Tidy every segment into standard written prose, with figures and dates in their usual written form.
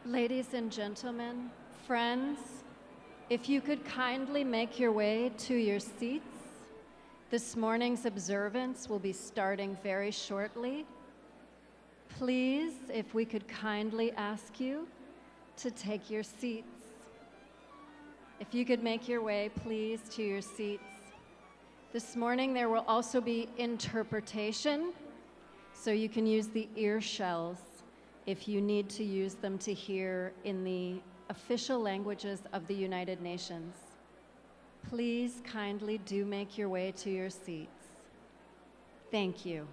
Ladies and gentlemen, friends, if you could kindly make your way to your seats. This morning's observance will be starting very shortly. Please, if we could kindly ask you to take your seats. If you could make your way, please, to your seats. This morning there will also be interpretation, so you can use the ear shells if you need to use them to hear in the official languages of the United Nations. Please kindly do make your way to your seats. Thank you.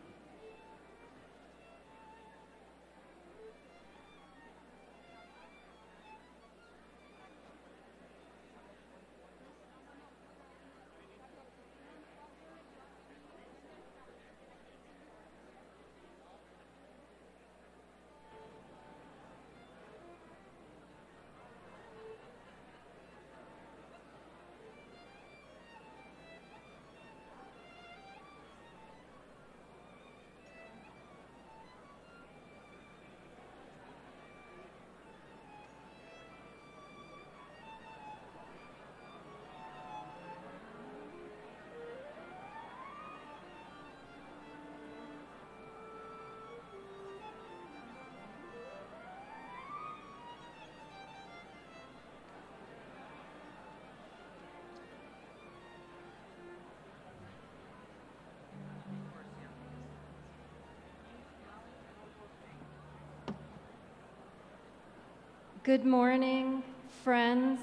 Good morning, friends,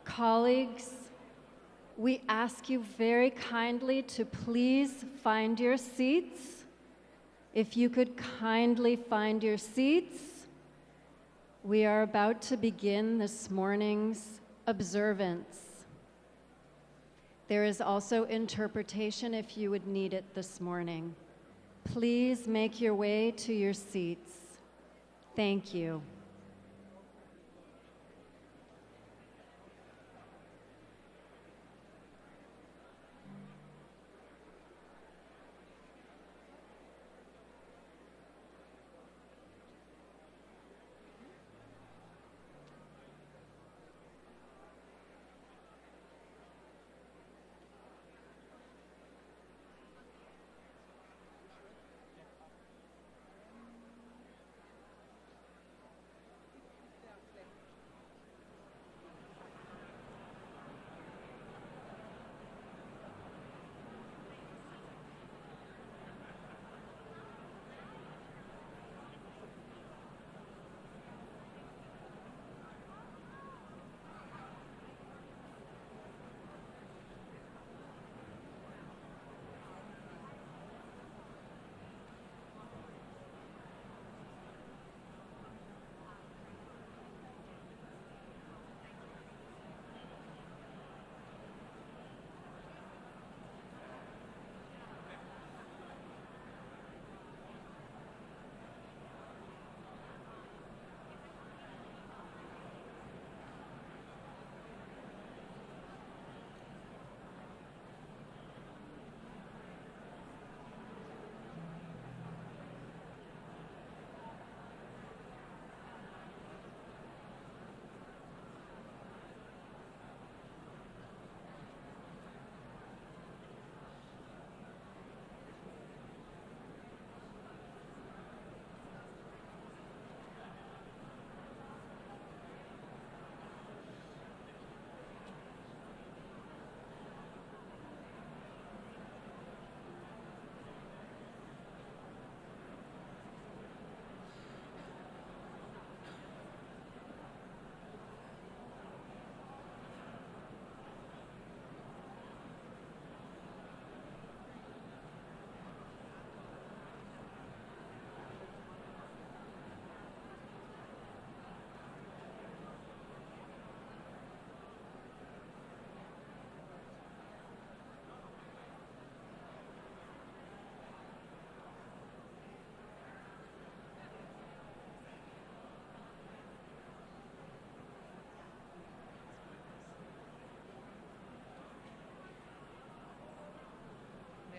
colleagues. We ask you very kindly to please find your seats. If you could kindly find your seats, we are about to begin this morning's observance. There is also interpretation if you would need it this morning. Please make your way to your seats. Thank you.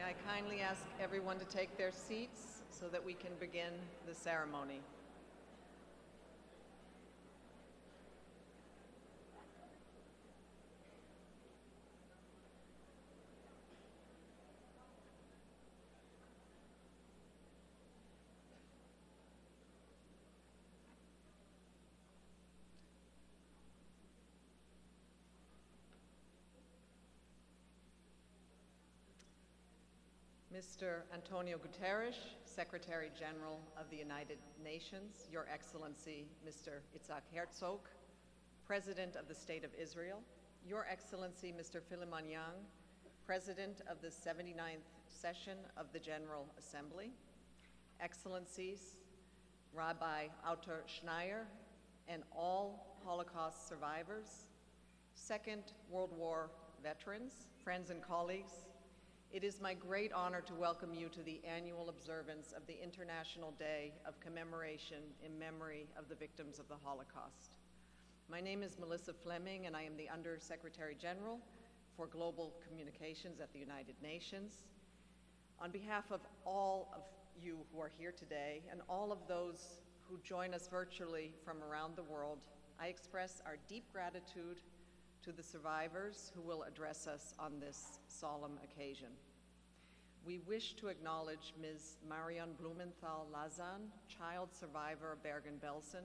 I kindly ask everyone to take their seats so that we can begin the ceremony. Mr. Antonio Guterres, Secretary General of the United Nations, Your Excellency, Mr. Itzhak Herzog, President of the State of Israel, Your Excellency, Mr. Philemon Young, President of the 79th Session of the General Assembly, Excellencies, Rabbi Autor Schneier, and all Holocaust survivors, Second World War veterans, friends and colleagues, it is my great honor to welcome you to the annual observance of the International Day of Commemoration in memory of the victims of the Holocaust. My name is Melissa Fleming, and I am the Under-Secretary General for Global Communications at the United Nations. On behalf of all of you who are here today and all of those who join us virtually from around the world, I express our deep gratitude to the survivors who will address us on this solemn occasion. We wish to acknowledge Ms. Marion Blumenthal-Lazan, child survivor of Bergen-Belsen,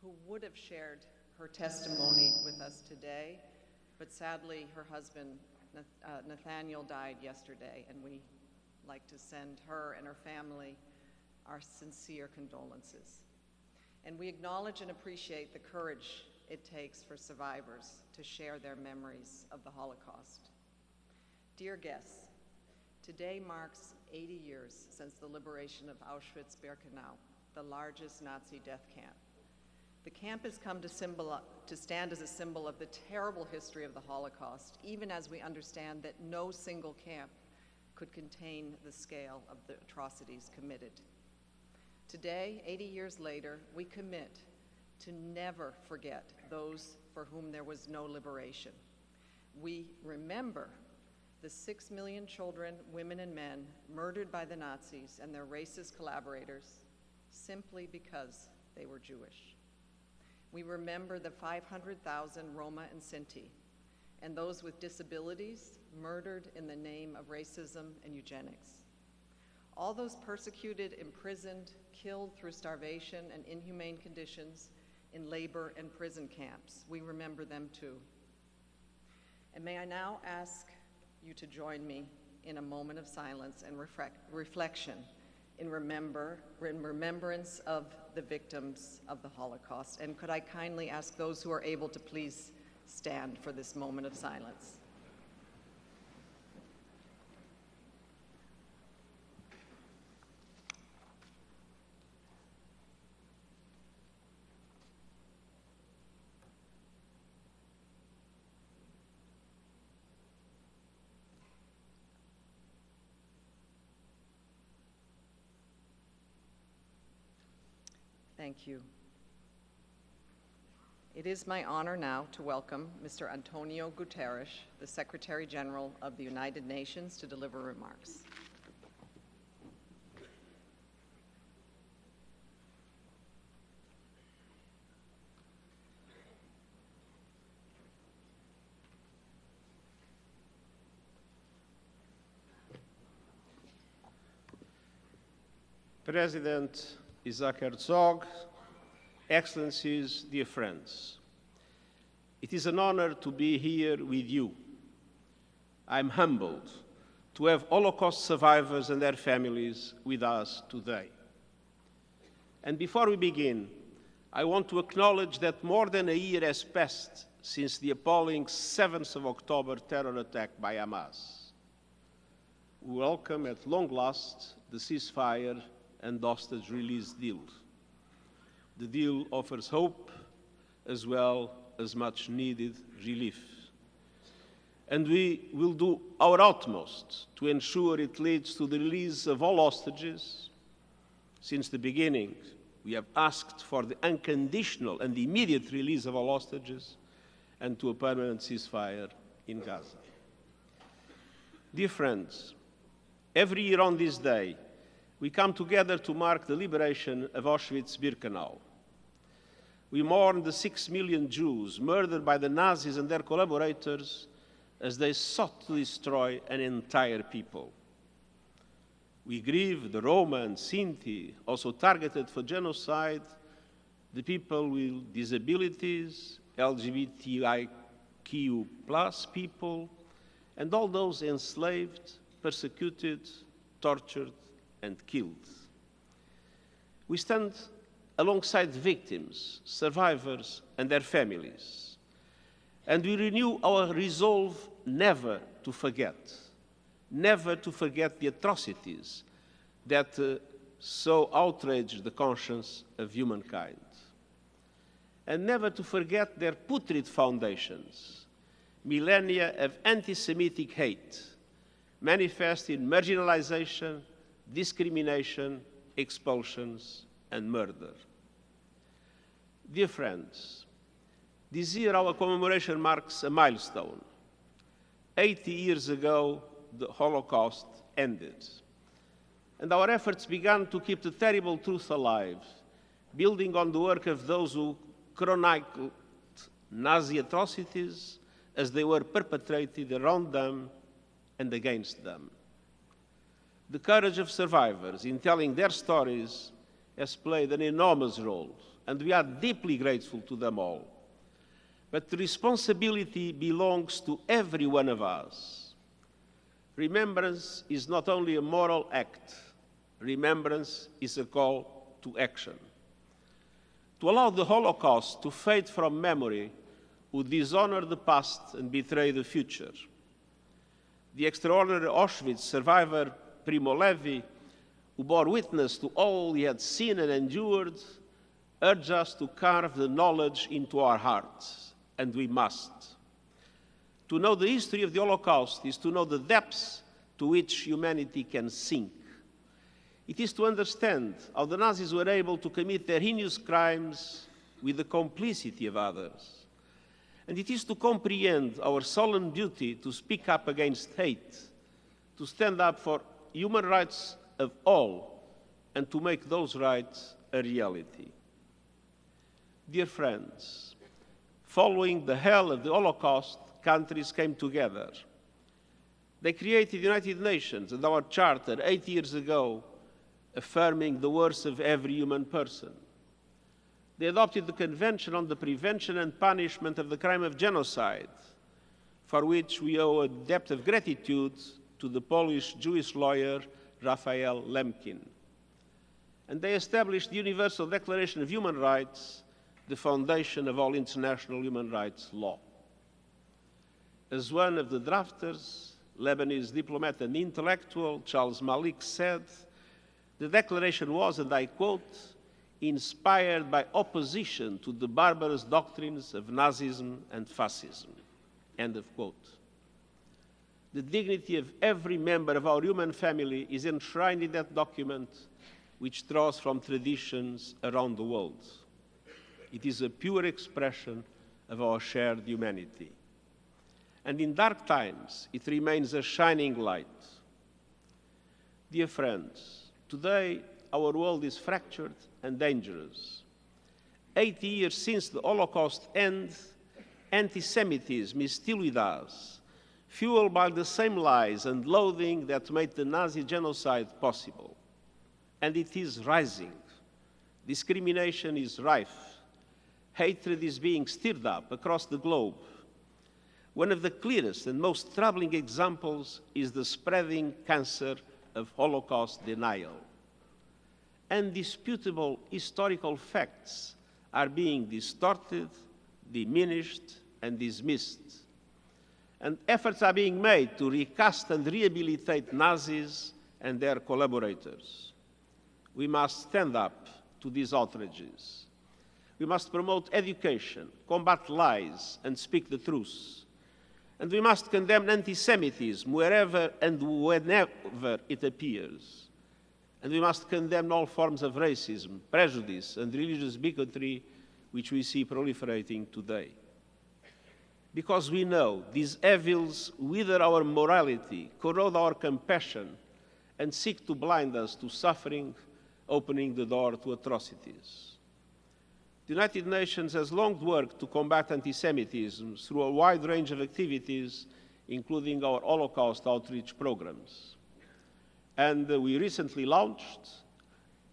who would have shared her testimony with us today, but sadly her husband Nathaniel died yesterday, and we like to send her and her family our sincere condolences. And we acknowledge and appreciate the courage it takes for survivors to share their memories of the Holocaust. Dear guests, today marks 80 years since the liberation of Auschwitz-Birkenau, the largest Nazi death camp. The camp has come to stand as a symbol of the terrible history of the Holocaust, even as we understand that no single camp could contain the scale of the atrocities committed. Today, 80 years later, we commit to never forget those for whom there was no liberation. We remember the 6 million children, women, and men murdered by the Nazis and their racist collaborators simply because they were Jewish. We remember the 500,000 Roma and Sinti and those with disabilities murdered in the name of racism and eugenics. All those persecuted, imprisoned, killed through starvation and inhumane conditions in labor and prison camps. We remember them too. And may I now ask you to join me in a moment of silence and reflection in remembrance of the victims of the Holocaust. And could I kindly ask those who are able to please stand for this moment of silence. Thank you. It is my honor now to welcome Mr. Antonio Guterres, the Secretary General of the United Nations, to deliver remarks. President Itzhak Herzog, Excellencies, dear friends, it is an honor to be here with you. I'm humbled to have Holocaust survivors and their families with us today. And before we begin, I want to acknowledge that more than a year has passed since the appalling 7th of October terror attack by Hamas. We welcome at long last the ceasefire and hostage release deal. The deal offers hope as well as much needed relief. And we will do our utmost to ensure it leads to the release of all hostages. Since the beginning, we have asked for the unconditional and immediate release of all hostages and to a permanent ceasefire in Gaza. Dear friends, every year on this day, we come together to mark the liberation of Auschwitz-Birkenau. We mourn the 6 million Jews murdered by the Nazis and their collaborators as they sought to destroy an entire people. We grieve the Roma and Sinti, also targeted for genocide, the people with disabilities, LGBTIQ+ people, and all those enslaved, persecuted, tortured, and killed. We stand alongside victims, survivors, and their families, and we renew our resolve never to forget the atrocities that so outrage the conscience of humankind, and never to forget their putrid foundations, millennia of anti-Semitic hate, manifest in marginalization, discrimination, expulsions, and murder. Dear friends, this year our commemoration marks a milestone. 80 years ago, the Holocaust ended, and our efforts began to keep the terrible truth alive, building on the work of those who chronicled Nazi atrocities as they were perpetrated around them and against them. The courage of survivors in telling their stories has played an enormous role, and we are deeply grateful to them all. But the responsibility belongs to every one of us. Remembrance is not only a moral act, remembrance is a call to action. To allow the Holocaust to fade from memory would dishonor the past and betray the future. The extraordinary Auschwitz survivor Primo Levi, who bore witness to all he had seen and endured, urged us to carve the knowledge into our hearts, and we must. To know the history of the Holocaust is to know the depths to which humanity can sink. It is to understand how the Nazis were able to commit their heinous crimes with the complicity of others. And it is to comprehend our solemn duty to speak up against hate, to stand up for human rights of all, and to make those rights a reality. Dear friends, following the hell of the Holocaust, countries came together. They created the United Nations and our Charter 8 years ago, affirming the worth of every human person. They adopted the Convention on the Prevention and Punishment of the Crime of Genocide, for which we owe a debt of gratitude to the Polish Jewish lawyer Raphael Lemkin. And they established the Universal Declaration of Human Rights, the foundation of all international human rights law. As one of the drafters, Lebanese diplomat and intellectual Charles Malik said, the declaration was, and I quote, inspired by opposition to the barbarous doctrines of Nazism and fascism, end of quote. The dignity of every member of our human family is enshrined in that document, which draws from traditions around the world. It is a pure expression of our shared humanity. And in dark times, it remains a shining light. Dear friends, today our world is fractured and dangerous. 80 years since the Holocaust end, anti-Semitism is still with us, fueled by the same lies and loathing that made the Nazi genocide possible. And it is rising. Discrimination is rife. Hatred is being stirred up across the globe. One of the clearest and most troubling examples is the spreading cancer of Holocaust denial. Undisputable historical facts are being distorted, diminished, and dismissed. And efforts are being made to recast and rehabilitate Nazis and their collaborators. We must stand up to these outrages. We must promote education, combat lies, and speak the truth. And we must condemn anti-Semitism wherever and whenever it appears. And we must condemn all forms of racism, prejudice, and religious bigotry which we see proliferating today. Because we know these evils wither our morality, corrode our compassion, and seek to blind us to suffering, opening the door to atrocities. The United Nations has long worked to combat anti-Semitism through a wide range of activities, including our Holocaust outreach programs. And we recently launched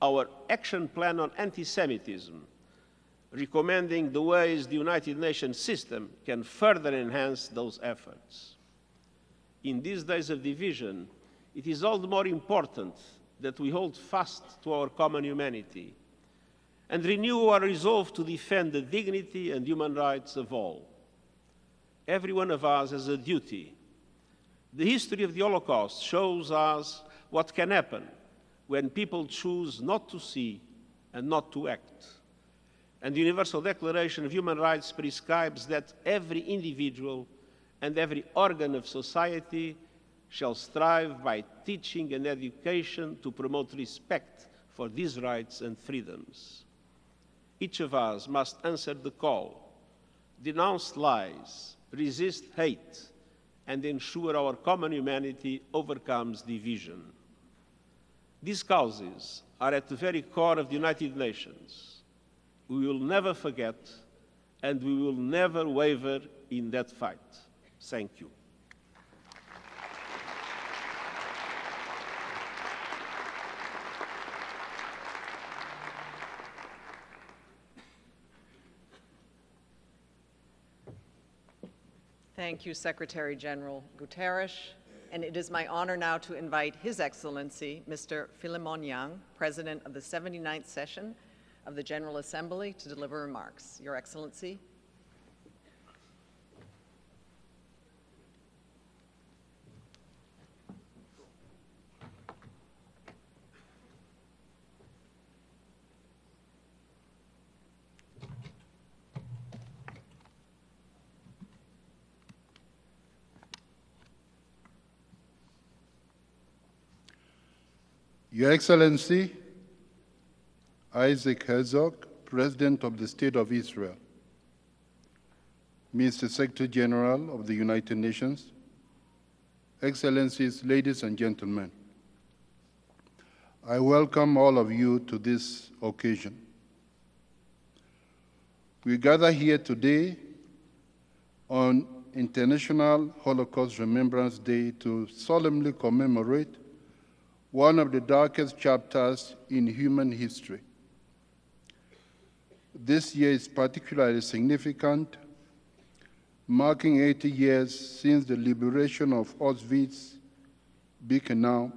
our action plan on anti-Semitism, recommending the ways the United Nations system can further enhance those efforts. In these days of division, it is all the more important that we hold fast to our common humanity and renew our resolve to defend the dignity and human rights of all. Every one of us has a duty. The history of the Holocaust shows us what can happen when people choose not to see and not to act. And the Universal Declaration of Human Rights prescribes that every individual and every organ of society shall strive by teaching and education to promote respect for these rights and freedoms. Each of us must answer the call, denounce lies, resist hate, and ensure our common humanity overcomes division. These causes are at the very core of the United Nations. We will never forget, and we will never waver in that fight. Thank you. Thank you, Secretary General Guterres. And it is my honor now to invite His Excellency, Mr. Philemon Young, President of the 79th session of the General Assembly, to deliver remarks. Your Excellency. Your Excellency, Isaac Herzog, President of the State of Israel, Mr. Secretary General of the United Nations, Excellencies, ladies and gentlemen, I welcome all of you to this occasion. We gather here today on International Holocaust Remembrance Day to solemnly commemorate one of the darkest chapters in human history. This year is particularly significant, marking 80 years since the liberation of Auschwitz-Birkenau,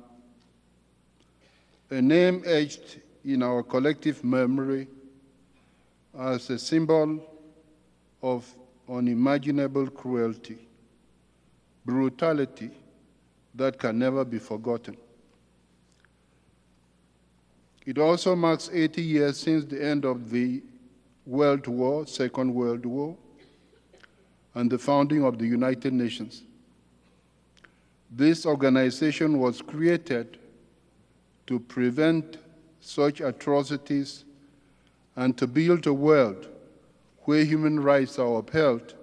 a name etched in our collective memory as a symbol of unimaginable cruelty, brutality that can never be forgotten. It also marks 80 years since the end of the World War, Second World War, and the founding of the United Nations. This organization was created to prevent such atrocities and to build a world where human rights are upheld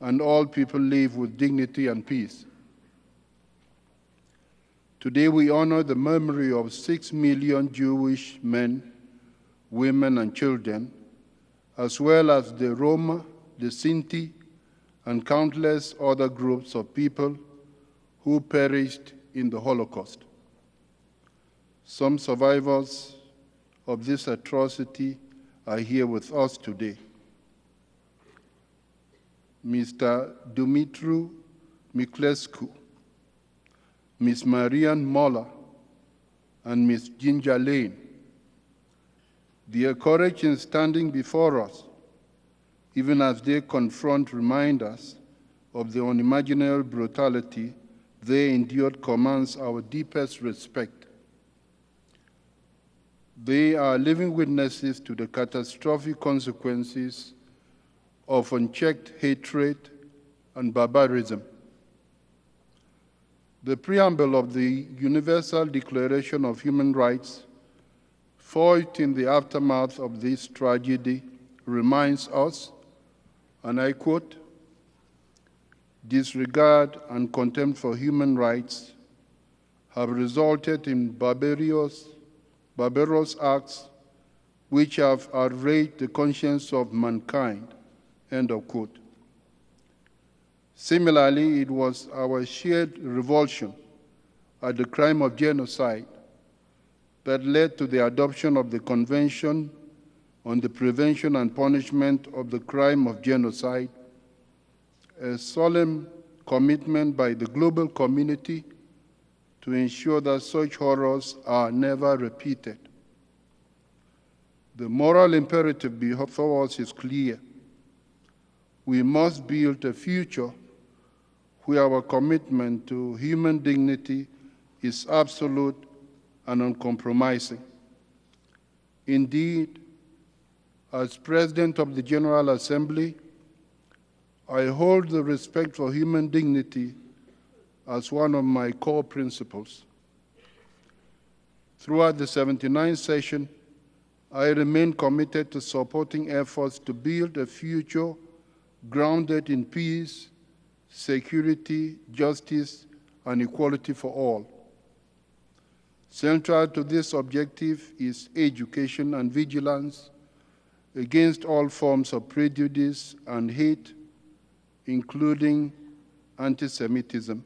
and all people live with dignity and peace. Today we honor the memory of 6 million Jewish men, women, and children, as well as the Roma, the Sinti, and countless other groups of people who perished in the Holocaust. Some survivors of this atrocity are here with us today. Mr. Dumitru Miklescu, Ms. Marianne Moller, and Ms. Ginger Lane. Their courage in standing before us, even as they confront reminders of the unimaginable brutality they endured, commands our deepest respect. They are living witnesses to the catastrophic consequences of unchecked hatred and barbarism. The preamble of the Universal Declaration of Human Rights, forged in the aftermath of this tragedy, reminds us, and I quote, "Disregard and contempt for human rights have resulted in barbarous acts which have outraged the conscience of mankind," end of quote. Similarly, it was our shared revulsion at the crime of genocide that led to the adoption of the Convention on the Prevention and Punishment of the Crime of Genocide, a solemn commitment by the global community to ensure that such horrors are never repeated. The moral imperative before us is clear. We must build a future where our commitment to human dignity is absolute and uncompromising. Indeed, as President of the General Assembly, I hold the respect for human dignity as one of my core principles. Throughout the 79th session, I remain committed to supporting efforts to build a future grounded in peace, security, justice, and equality for all. Central to this objective is education and vigilance against all forms of prejudice and hate, including anti-Semitism.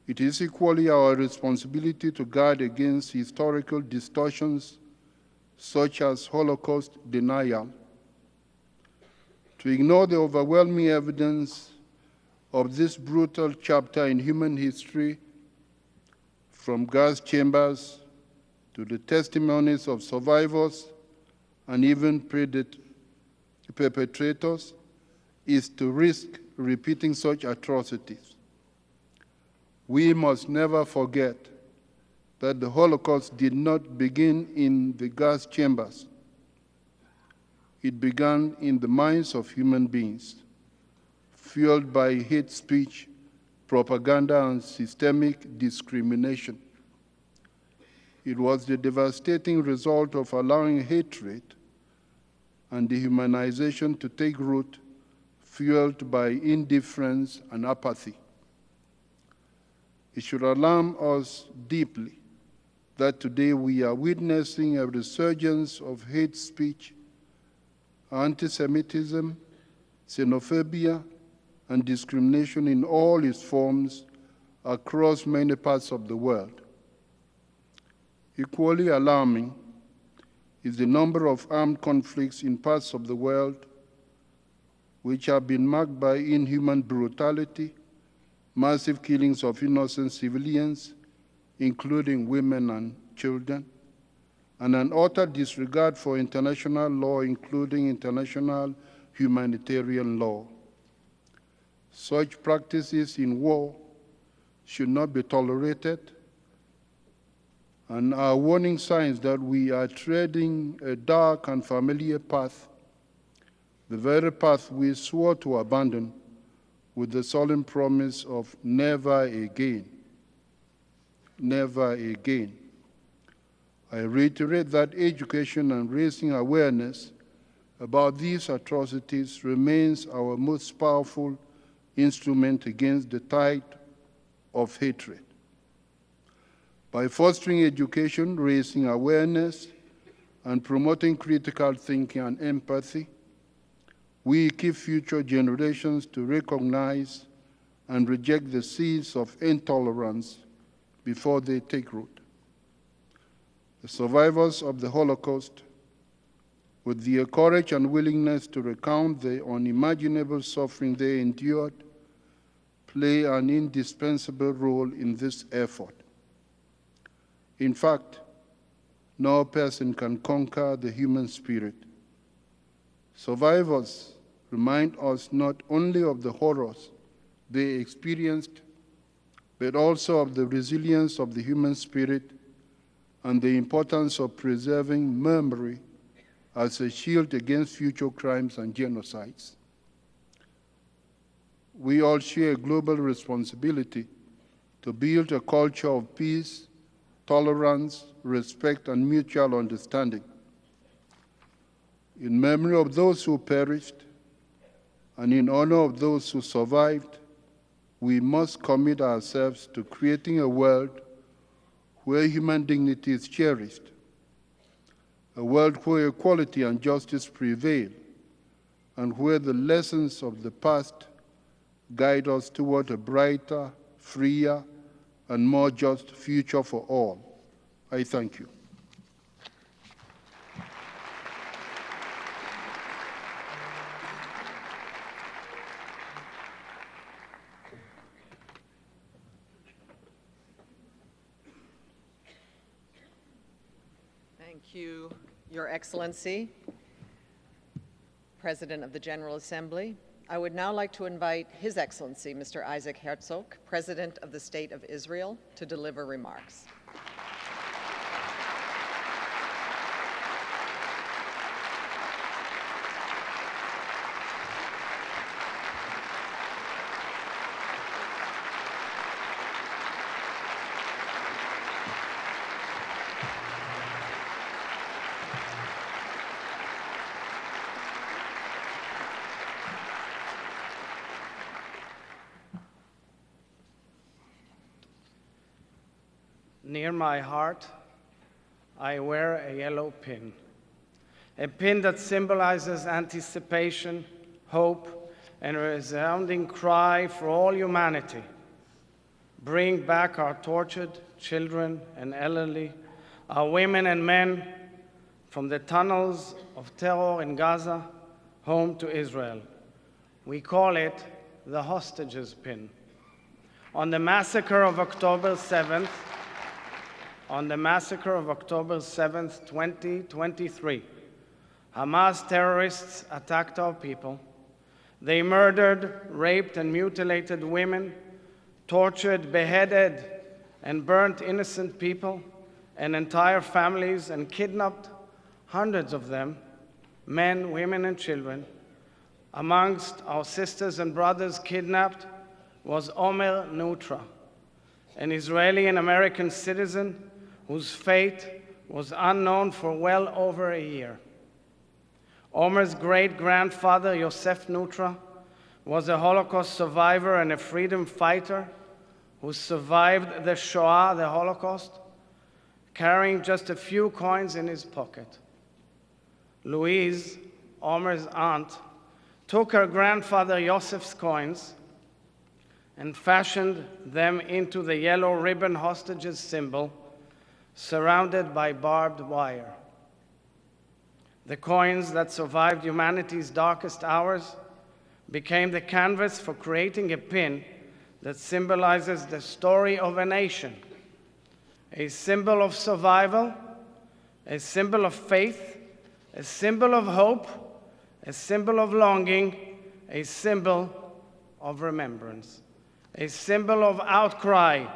It is equally our responsibility to guard against historical distortions such as Holocaust denial, to ignore the overwhelming evidence of this brutal chapter in human history, from gas chambers to the testimonies of survivors and even perpetrators, is to risk repeating such atrocities. We must never forget that the Holocaust did not begin in the gas chambers. It began in the minds of human beings, fueled by hate speech, propaganda, and systemic discrimination. It was the devastating result of allowing hatred and dehumanization to take root, fueled by indifference and apathy. It should alarm us deeply that today we are witnessing a resurgence of hate speech, anti-Semitism, xenophobia, and discrimination in all its forms across many parts of the world. Equally alarming is the number of armed conflicts in parts of the world which have been marked by inhuman brutality, massive killings of innocent civilians, including women and children, and an utter disregard for international law, including international humanitarian law. Such practices in war should not be tolerated and are warning signs that we are treading a dark and familiar path, the very path we swore to abandon with the solemn promise of never again. Never again. I reiterate that education and raising awareness about these atrocities remains our most powerful instrument against the tide of hatred. By fostering education, raising awareness, and promoting critical thinking and empathy, we equip future generations to recognize and reject the seeds of intolerance before they take root. The survivors of the Holocaust, with their courage and willingness to recount the unimaginable suffering they endured, play an indispensable role in this effort. In fact, no person can conquer the human spirit. Survivors remind us not only of the horrors they experienced, but also of the resilience of the human spirit and the importance of preserving memory as a shield against future crimes and genocides. We all share a global responsibility to build a culture of peace, tolerance, respect, and mutual understanding. In memory of those who perished and in honor of those who survived, we must commit ourselves to creating a world where human dignity is cherished, a world where equality and justice prevail, and where the lessons of the past guide us toward a brighter, freer, and more just future for all. I thank you. Thank you, Your Excellency, President of the General Assembly. I would now like to invite His Excellency, Mr. Isaac Herzog, President of the State of Israel, to deliver remarks. Near my heart, I wear a yellow pin, a pin that symbolizes anticipation, hope, and a resounding cry for all humanity. Bring back our tortured children and elderly, our women and men from the tunnels of terror in Gaza home to Israel. We call it the hostages pin. On the massacre of October 7th, 2023, Hamas terrorists attacked our people. They murdered, raped, and mutilated women, tortured, beheaded, and burnt innocent people and entire families, and kidnapped hundreds of them, men, women, and children. Amongst our sisters and brothers kidnapped was Omer Nutra, an Israeli and American citizen whose fate was unknown for well over a year. Omer's great-grandfather, Yosef Nutra, was a Holocaust survivor and a freedom fighter who survived the Shoah, the Holocaust, carrying just a few coins in his pocket. Louise, Omer's aunt, took her grandfather Yosef's coins and fashioned them into the yellow ribbon hostages symbol, surrounded by barbed wire. The coins that survived humanity's darkest hours became the canvas for creating a pin that symbolizes the story of a nation, a symbol of survival, a symbol of faith, a symbol of hope, a symbol of longing, a symbol of remembrance, a symbol of outcry,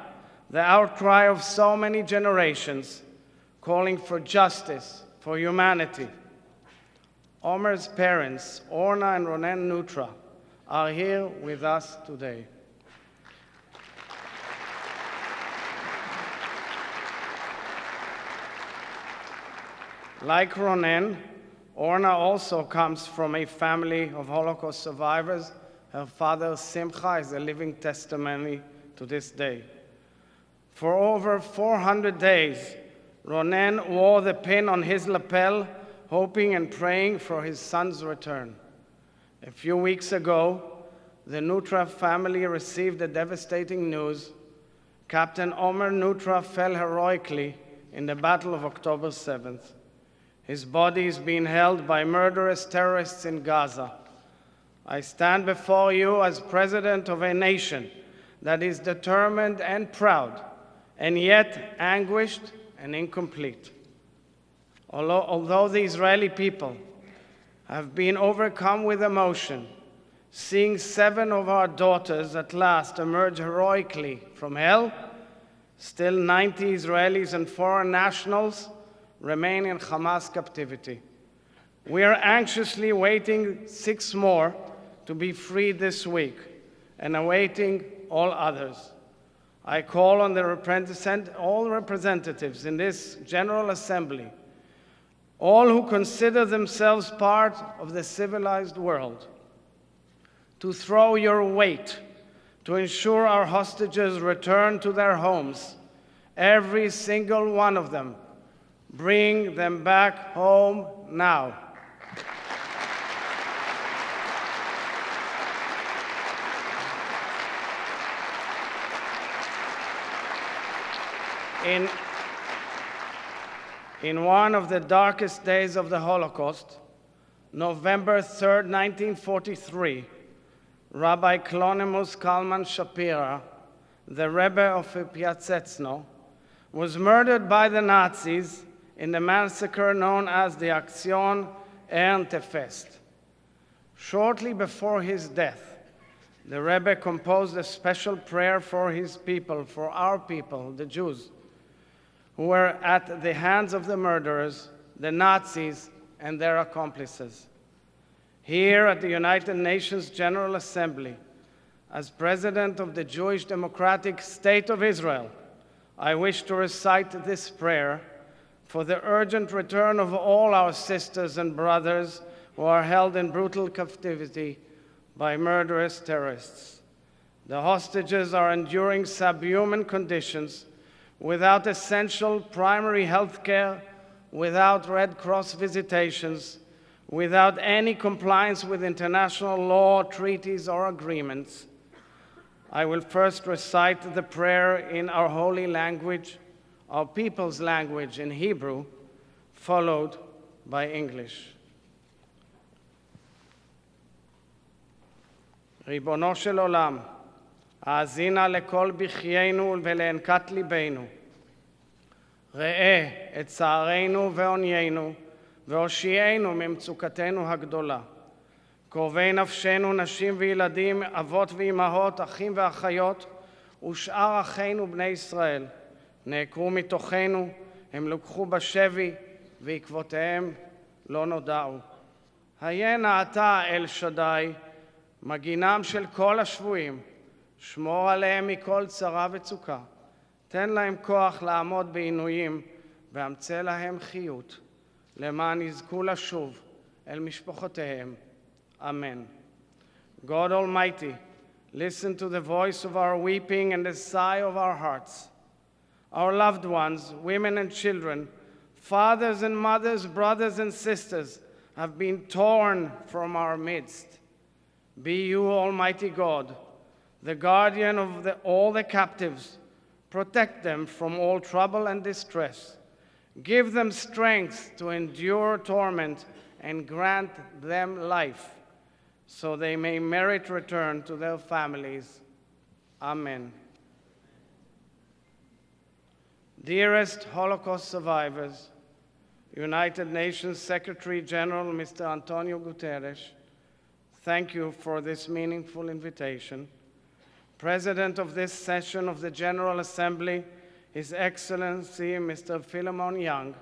the outcry of so many generations calling for justice, for humanity. Omer's parents, Orna and Ronen Nutra, are here with us today. Like Ronen, Orna also comes from a family of Holocaust survivors. Her father, Simcha, is a living testimony to this day. For over 400 days, Ronen wore the pin on his lapel, hoping and praying for his son's return. A few weeks ago, the Nutra family received the devastating news. Captain Omer Nutra fell heroically in the Battle of October 7th. His body is being held by murderous terrorists in Gaza. I stand before you as president of a nation that is determined and proud, and yet anguished and incomplete. Although the Israeli people have been overcome with emotion, seeing 7 of our daughters at last emerge heroically from hell, still 90 Israelis and foreign nationals remain in Hamas captivity. We are anxiously waiting 6 more to be freed this week and awaiting all others. I call on all representatives in this General Assembly, all who consider themselves part of the civilized world, to throw your weight to ensure our hostages return to their homes, every single one of them. Bring them back home now. In one of the darkest days of the Holocaust, November 3rd, 1943, Rabbi Clonimus Kalman Shapira, the Rebbe of Piasetzno, was murdered by the Nazis in the massacre known as the Aktion Ernteffest. Shortly before his death, the Rebbe composed a special prayer for his people, for our people, the Jews, who were at the hands of the murderers, the Nazis, and their accomplices. Here at the United Nations General Assembly, as President of the Jewish Democratic State of Israel, I wish to recite this prayer for the urgent return of all our sisters and brothers who are held in brutal captivity by murderous terrorists. The hostages are enduring subhuman conditions without essential primary health care, without Red Cross visitations, without any compliance with international law, treaties, or agreements. I will first recite the prayer in our holy language, our people's language in Hebrew, followed by English. ריבונו של עולם, האזינה לכל בחיינו ולענקת ליבנו. ראה את צערנו ועוניינו, והושיענו ממצוקתנו הגדולה. קרובי נפשנו, נשים וילדים, אבות ואימהות, אחים ואחיות, ושאר אחינו בני ישראל, נעקרו מתוכנו, הם לוקחו בשבי, ועקבותיהם לא נודעו. היה נא אתה, אל שדי, מגינם של כל השבויים, שמור עליהם מכל צרה וצוקה, תן להם כוח לעמוד בעינויים, ואמצא להם חיות, למען יזכו לשוב אל משפחותיהם. Amen. God Almighty, listen to the voice of our weeping and the sigh of our hearts. Our loved ones, women and children, fathers and mothers, brothers and sisters, have been torn from our midst. Be you, Almighty God, the guardian of all the captives. Protect them from all trouble and distress. Give them strength to endure torment and grant them life, so they may merit return to their families. Amen. Dearest Holocaust survivors, United Nations Secretary General Mr. Antonio Guterres, thank you for this meaningful invitation. President of this session of the General Assembly, His Excellency Mr. Philemon Young,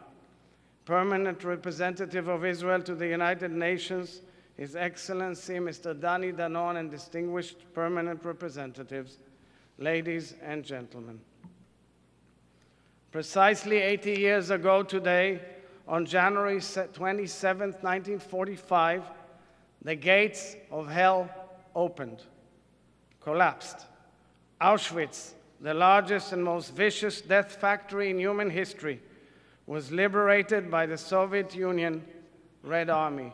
Permanent Representative of Israel to the United Nations, His Excellency Mr. Dani Danon, and distinguished permanent representatives, ladies and gentlemen. Precisely 80 years ago today, on January 27, 1945, the gates of hell opened, collapsed. Auschwitz, the largest and most vicious death factory in human history, was liberated by the Soviet Union Red Army.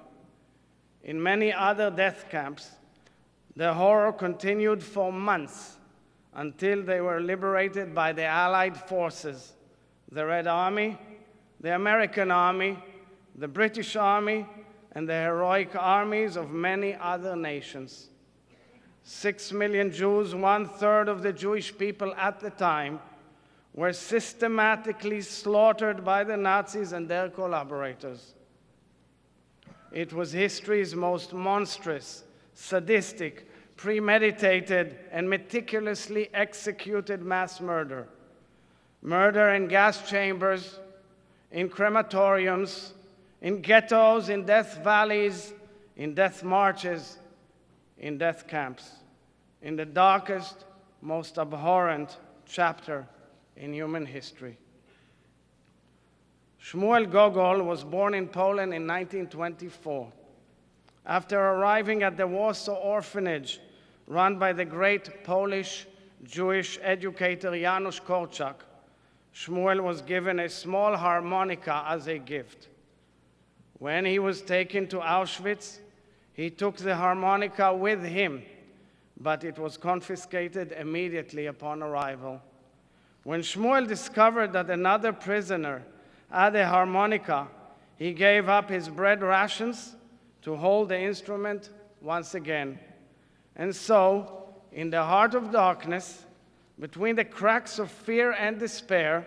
In many other death camps, the horror continued for months until they were liberated by the Allied forces, the Red Army, the American Army, the British Army, and the heroic armies of many other nations. 6 million Jews, 1/3 of the Jewish people at the time, were systematically slaughtered by the Nazis and their collaborators. It was history's most monstrous, sadistic, premeditated, and meticulously executed mass murder. Murder in gas chambers, in crematoriums, in ghettos, in death valleys, in death marches, in death camps, in the darkest, most abhorrent chapter in human history. Shmuel Gogol was born in Poland in 1924. After arriving at the Warsaw orphanage run by the great Polish Jewish educator Janusz Korczak, Shmuel was given a small harmonica as a gift. When he was taken to Auschwitz, he took the harmonica with him, but it was confiscated immediately upon arrival. When Shmuel discovered that another prisoner had a harmonica, he gave up his bread rations to hold the instrument once again. And so, in the heart of darkness, between the cracks of fear and despair,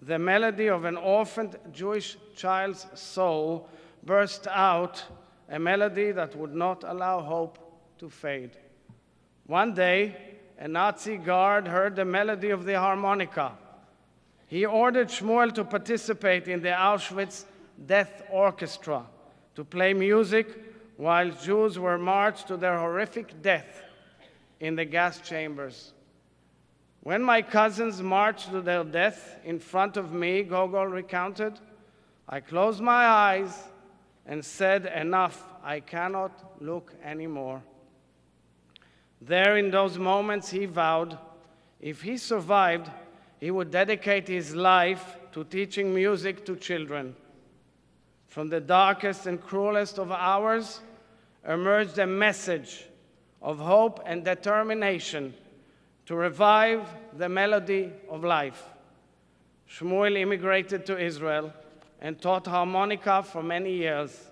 the melody of an orphaned Jewish child's soul burst out, a melody that would not allow hope to fade. One day, a Nazi guard heard the melody of the harmonica. He ordered Shmuel to participate in the Auschwitz Death Orchestra, to play music while Jews were marched to their horrific death in the gas chambers. When my cousins marched to their death in front of me, Gogol recounted, I closed my eyes and said, enough, I cannot look anymore. There in those moments he vowed, if he survived, he would dedicate his life to teaching music to children. From the darkest and cruelest of hours emerged a message of hope and determination to revive the melody of life. Shmuel immigrated to Israel and taught harmonica for many years.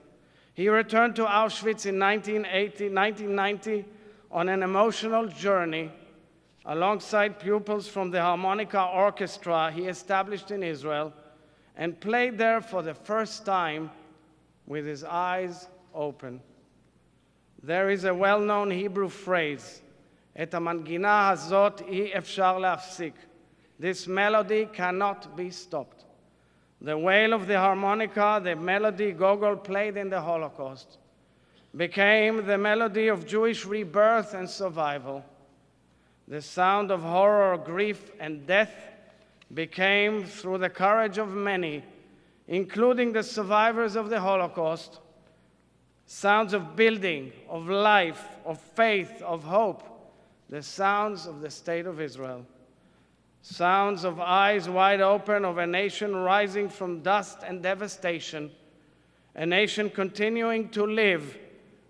He returned to Auschwitz in 1990 on an emotional journey alongside pupils from the harmonica orchestra he established in Israel and played there for the first time with his eyes open. There is a well-known Hebrew phrase, את המנגינה הזאת אי אפשר להפסיק. This melody cannot be stopped. The wail of the harmonica, the melody Gogol played in the Holocaust, became the melody of Jewish rebirth and survival. The sound of horror, grief, and death became, through the courage of many, including the survivors of the Holocaust, sounds of building, of life, of faith, of hope, the sounds of the State of Israel. Sounds of eyes wide open of a nation rising from dust and devastation, a nation continuing to live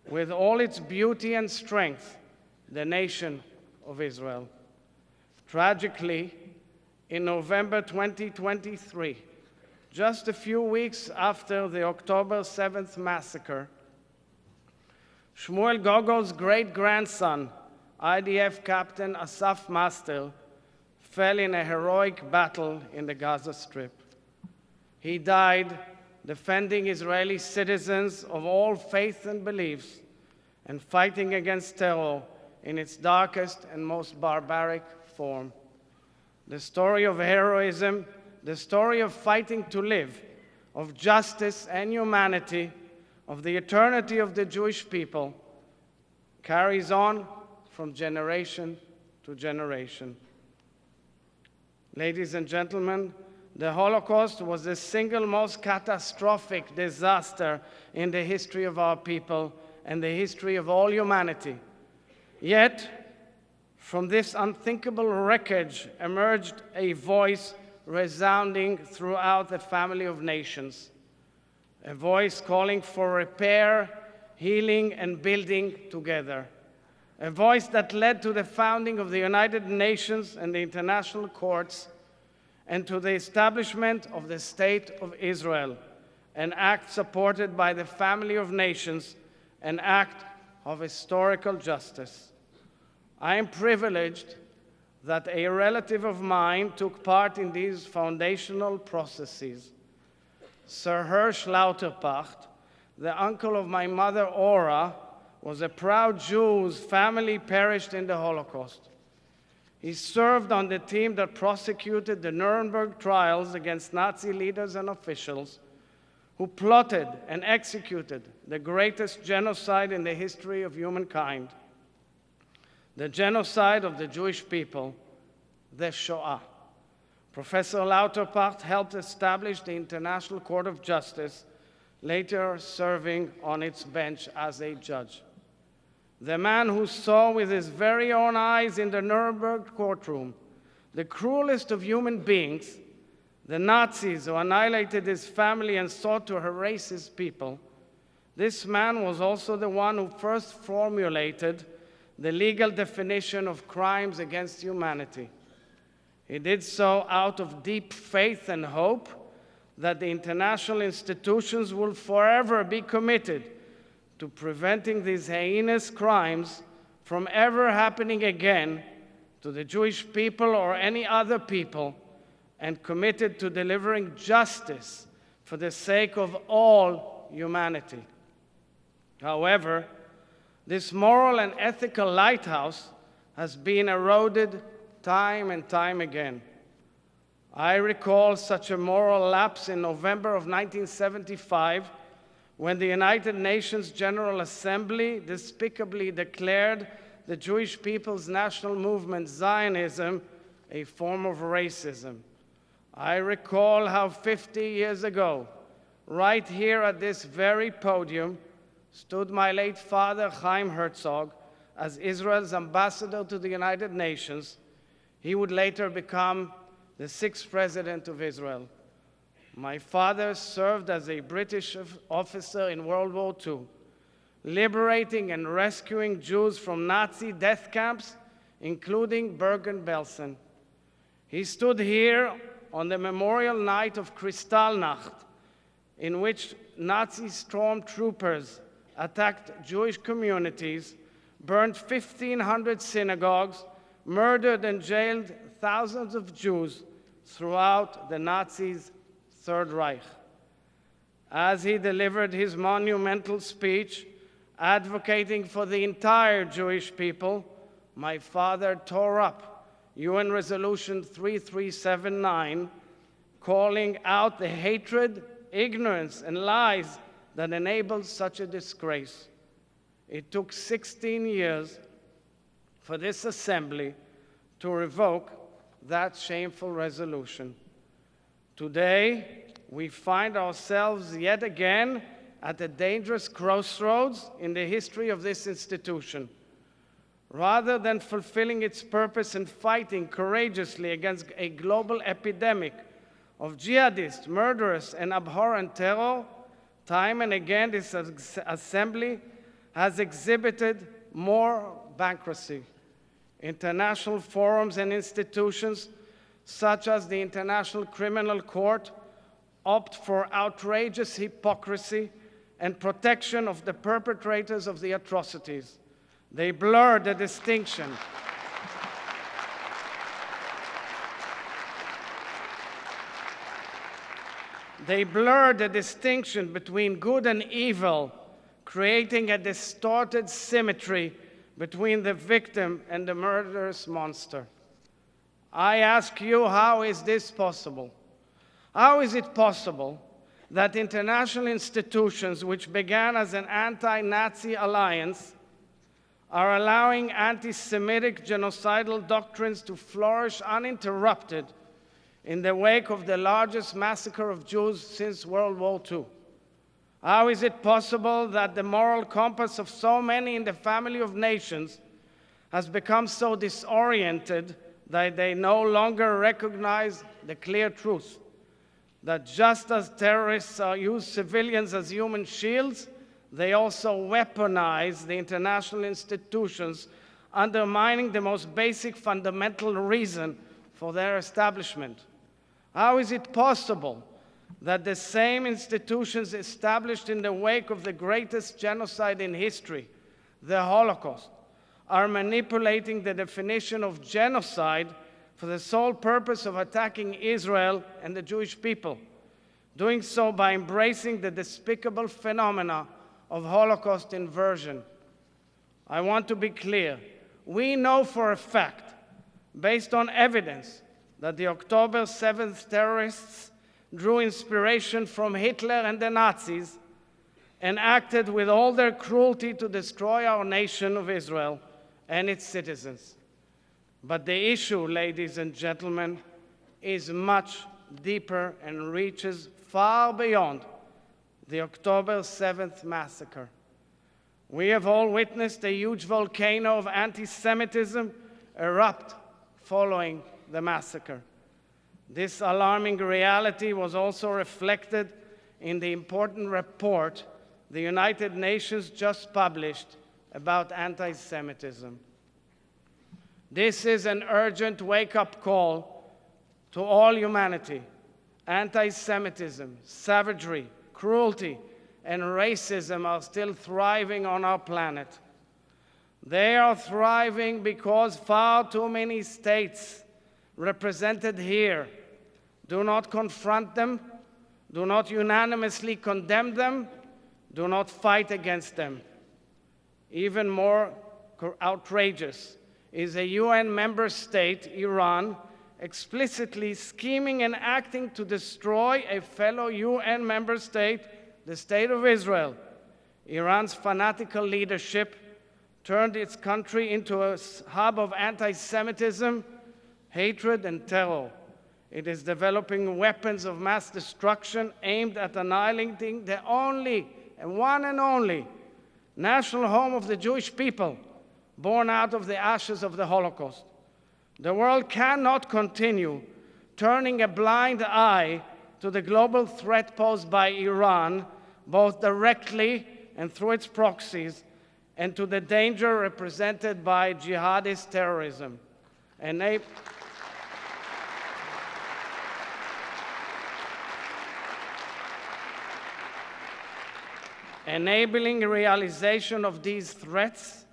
with all its beauty and strength, the nation of Israel. Tragically, in November 2023, just a few weeks after the October 7th massacre, Shmuel Gogol's great-grandson, IDF Captain Asaf Mastel, fell in a heroic battle in the Gaza Strip. He died defending Israeli citizens of all faiths and beliefs and fighting against terror in its darkest and most barbaric form. The story of heroism, the story of fighting to live, of justice and humanity, of the eternity of the Jewish people, carries on from generation to generation. Ladies and gentlemen, the Holocaust was the single most catastrophic disaster in the history of our people and the history of all humanity. Yet, from this unthinkable wreckage emerged a voice resounding throughout the family of nations, a voice calling for repair, healing, and building together, a voice that led to the founding of the United Nations and the international courts and to the establishment of the State of Israel, an act supported by the family of nations, an act of historical justice. I am privileged that a relative of mine took part in these foundational processes. Sir Hirsch Lauterpacht, the uncle of my mother Ora, was a proud Jew whose family perished in the Holocaust. He served on the team that prosecuted the Nuremberg trials against Nazi leaders and officials who plotted and executed the greatest genocide in the history of humankind, the genocide of the Jewish people, the Shoah. Professor Lauterpacht helped establish the International Court of Justice, later serving on its bench as a judge. The man who saw with his very own eyes in the Nuremberg courtroom the cruelest of human beings, the Nazis who annihilated his family and sought to erase his people, this man was also the one who first formulated the legal definition of crimes against humanity. He did so out of deep faith and hope that the international institutions will forever be committed to preventing these heinous crimes from ever happening again to the Jewish people or any other people, and committed to delivering justice for the sake of all humanity. However, this moral and ethical lighthouse has been eroded time and time again. I recall such a moral lapse in November of 1975 when the United Nations General Assembly despicably declared the Jewish people's national movement, Zionism, a form of racism. I recall how 50 years ago, right here at this very podium, stood my late father, Chaim Herzog, as Israel's ambassador to the United Nations. He would later become the 6th president of Israel. My father served as a British officer in World War II, liberating and rescuing Jews from Nazi death camps, including Bergen-Belsen. He stood here on the memorial night of Kristallnacht, in which Nazi stormtroopers attacked Jewish communities, burned 1,500 synagogues, murdered and jailed thousands of Jews throughout the Nazis' Third Reich. As he delivered his monumental speech advocating for the entire Jewish people, my father tore up UN Resolution 3379, calling out the hatred, ignorance, and lies that enabled such a disgrace. It took 16 years for this assembly to revoke that shameful resolution. Today, we find ourselves yet again at a dangerous crossroads in the history of this institution. Rather than fulfilling its purpose and fighting courageously against a global epidemic of jihadist, murderous, and abhorrent terror, time and again this assembly has exhibited more bankruptcy. International forums and institutions such as the International Criminal Court opt for outrageous hypocrisy and protection of the perpetrators of the atrocities. They blur the distinction. They blur the distinction between good and evil, creating a distorted symmetry between the victim and the murderous monster. I ask you, how is this possible? How is it possible that international institutions, which began as an anti-Nazi alliance, are allowing anti-Semitic genocidal doctrines to flourish uninterrupted in the wake of the largest massacre of Jews since World War II? How is it possible that the moral compass of so many in the family of nations has become so disoriented that they no longer recognize the clear truth that just as terrorists use civilians as human shields, they also weaponize the international institutions, undermining the most basic fundamental reason for their establishment? How is it possible that the same institutions established in the wake of the greatest genocide in history, the Holocaust, are manipulating the definition of genocide for the sole purpose of attacking Israel and the Jewish people, doing so by embracing the despicable phenomena of Holocaust inversion? I want to be clear. We know for a fact, based on evidence, that the October 7th terrorists drew inspiration from Hitler and the Nazis and acted with all their cruelty to destroy our nation of Israel and its citizens. But the issue, ladies and gentlemen, is much deeper and reaches far beyond the October 7th massacre. We have all witnessed a huge volcano of anti-Semitism erupt following the massacre. This alarming reality was also reflected in the important report the United Nations just published about anti-Semitism. This is an urgent wake-up call to all humanity. Anti-Semitism, savagery, cruelty, and racism are still thriving on our planet. They are thriving because far too many states represented here Do not confront them. Do not unanimously condemn them. Do not fight against them. Even more outrageous is a UN member state, Iran, explicitly scheming and acting to destroy a fellow UN member state, the State of Israel. Iran's fanatical leadership turned its country into a hub of anti-Semitism, hatred, and terror. It is developing weapons of mass destruction aimed at annihilating the only and one and only national home of the Jewish people, born out of the ashes of the Holocaust. The world cannot continue turning a blind eye to the global threat posed by Iran, both directly and through its proxies, and to the danger represented by jihadist terrorism. Enabling realization of these threats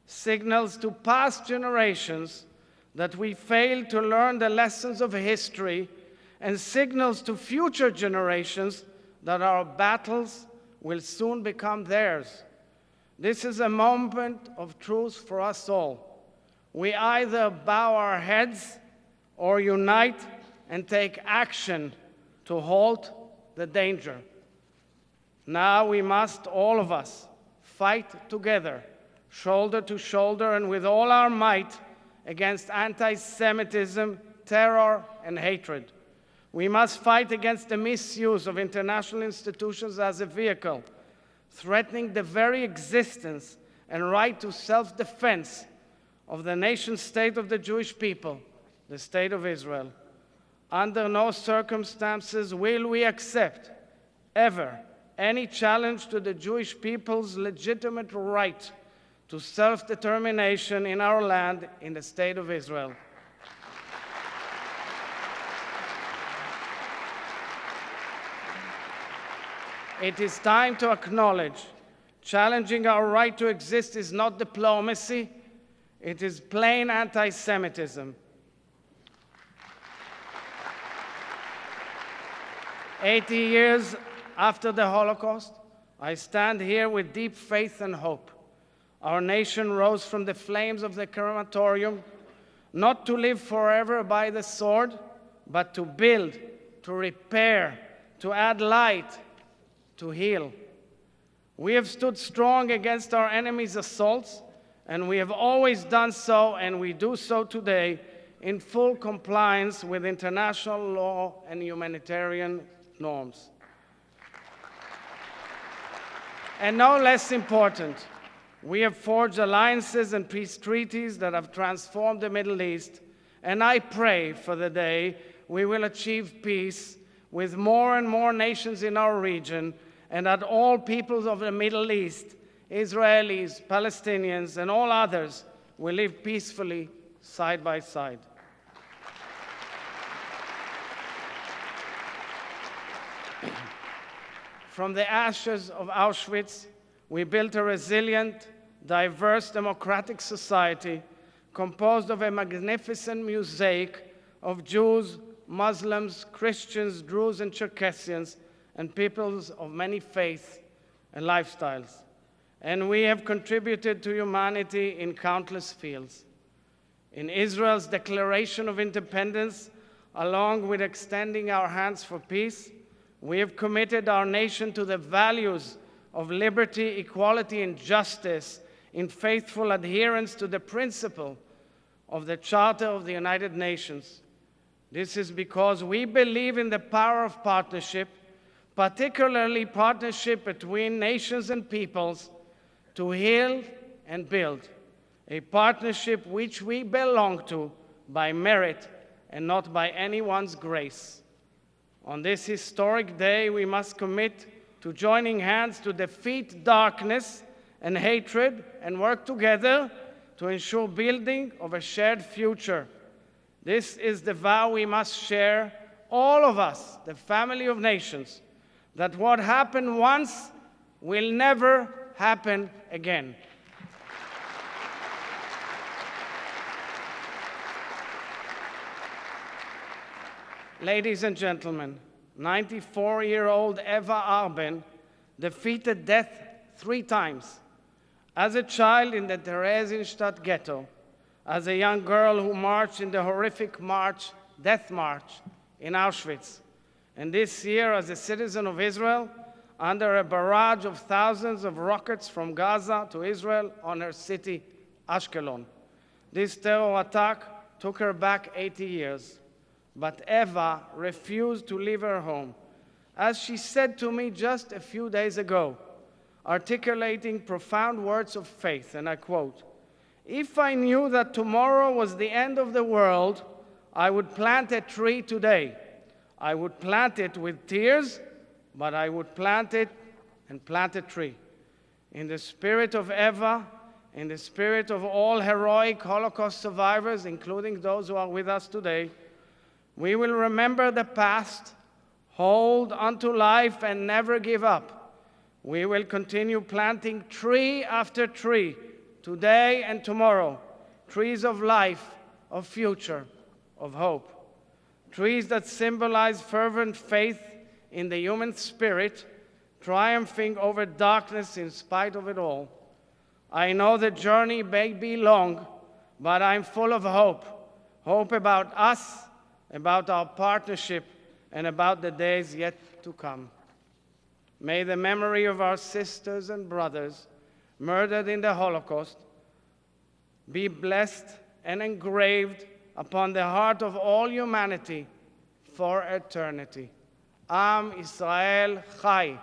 signals to past generations that we failed to learn the lessons of history, and signals to future generations that our battles will soon become theirs. This is a moment of truth for us all. We either bow our heads or unite and take action to halt the danger. Now we must, all of us, fight together, shoulder to shoulder and with all our might, against anti-Semitism, terror, and hatred. We must fight against the misuse of international institutions as a vehicle, threatening the very existence and right to self-defense of the nation-state of the Jewish people, the State of Israel. Under no circumstances will we accept, ever, any challenge to the Jewish people's legitimate right to self-determination in our land, in the State of Israel. It is time to acknowledge challenging our right to exist is not diplomacy, it is plain anti-Semitism. 80 years after the Holocaust, I stand here with deep faith and hope. Our nation rose from the flames of the crematorium, not to live forever by the sword, but to build, to repair, to add light, to heal. We have stood strong against our enemies' assaults, and we have always done so, and we do so today, in full compliance with international law and humanitarian norms. And no less important, we have forged alliances and peace treaties that have transformed the Middle East, and I pray for the day we will achieve peace with more and more nations in our region, and that all peoples of the Middle East, Israelis, Palestinians, and all others will live peacefully side by side. From the ashes of Auschwitz, we built a resilient, diverse, democratic society composed of a magnificent mosaic of Jews, Muslims, Christians, Druze, and Circassians, and peoples of many faiths and lifestyles. And we have contributed to humanity in countless fields. In Israel's declaration of independence, along with extending our hands for peace, we have committed our nation to the values of liberty, equality, and justice in faithful adherence to the principle of the Charter of the United Nations. This is because we believe in the power of partnership, particularly partnership between nations and peoples, to heal and build, a partnership which we belong to by merit and not by anyone's grace. On this historic day, we must commit to joining hands to defeat darkness and hatred and work together to ensure building of a shared future. This is the vow we must share, all of us, the family of nations, that what happened once will never happen again. Ladies and gentlemen, 94-year-old Eva Arben defeated death 3 times. As a child in the Theresienstadt ghetto, as a young girl who marched in the horrific death march in Auschwitz, and this year as a citizen of Israel, under a barrage of thousands of rockets from Gaza to Israel on her city, Ashkelon. This terror attack took her back 80 years, but Eva refused to leave her home. As she said to me just a few days ago, articulating profound words of faith, and I quote, "If I knew that tomorrow was the end of the world, I would plant a tree today. I would plant it with tears, but I would plant it and plant a tree." In the spirit of Eva, in the spirit of all heroic Holocaust survivors, including those who are with us today, we will remember the past, hold onto life, and never give up. We will continue planting tree after tree, today and tomorrow, trees of life, of future, of hope. Trees that symbolize fervent faith in the human spirit, triumphing over darkness in spite of it all. I know the journey may be long, but I'm full of hope. Hope about us, about our partnership, and about the days yet to come. May the memory of our sisters and brothers murdered in the Holocaust be blessed and engraved upon the heart of all humanity for eternity. Am Israel Chai.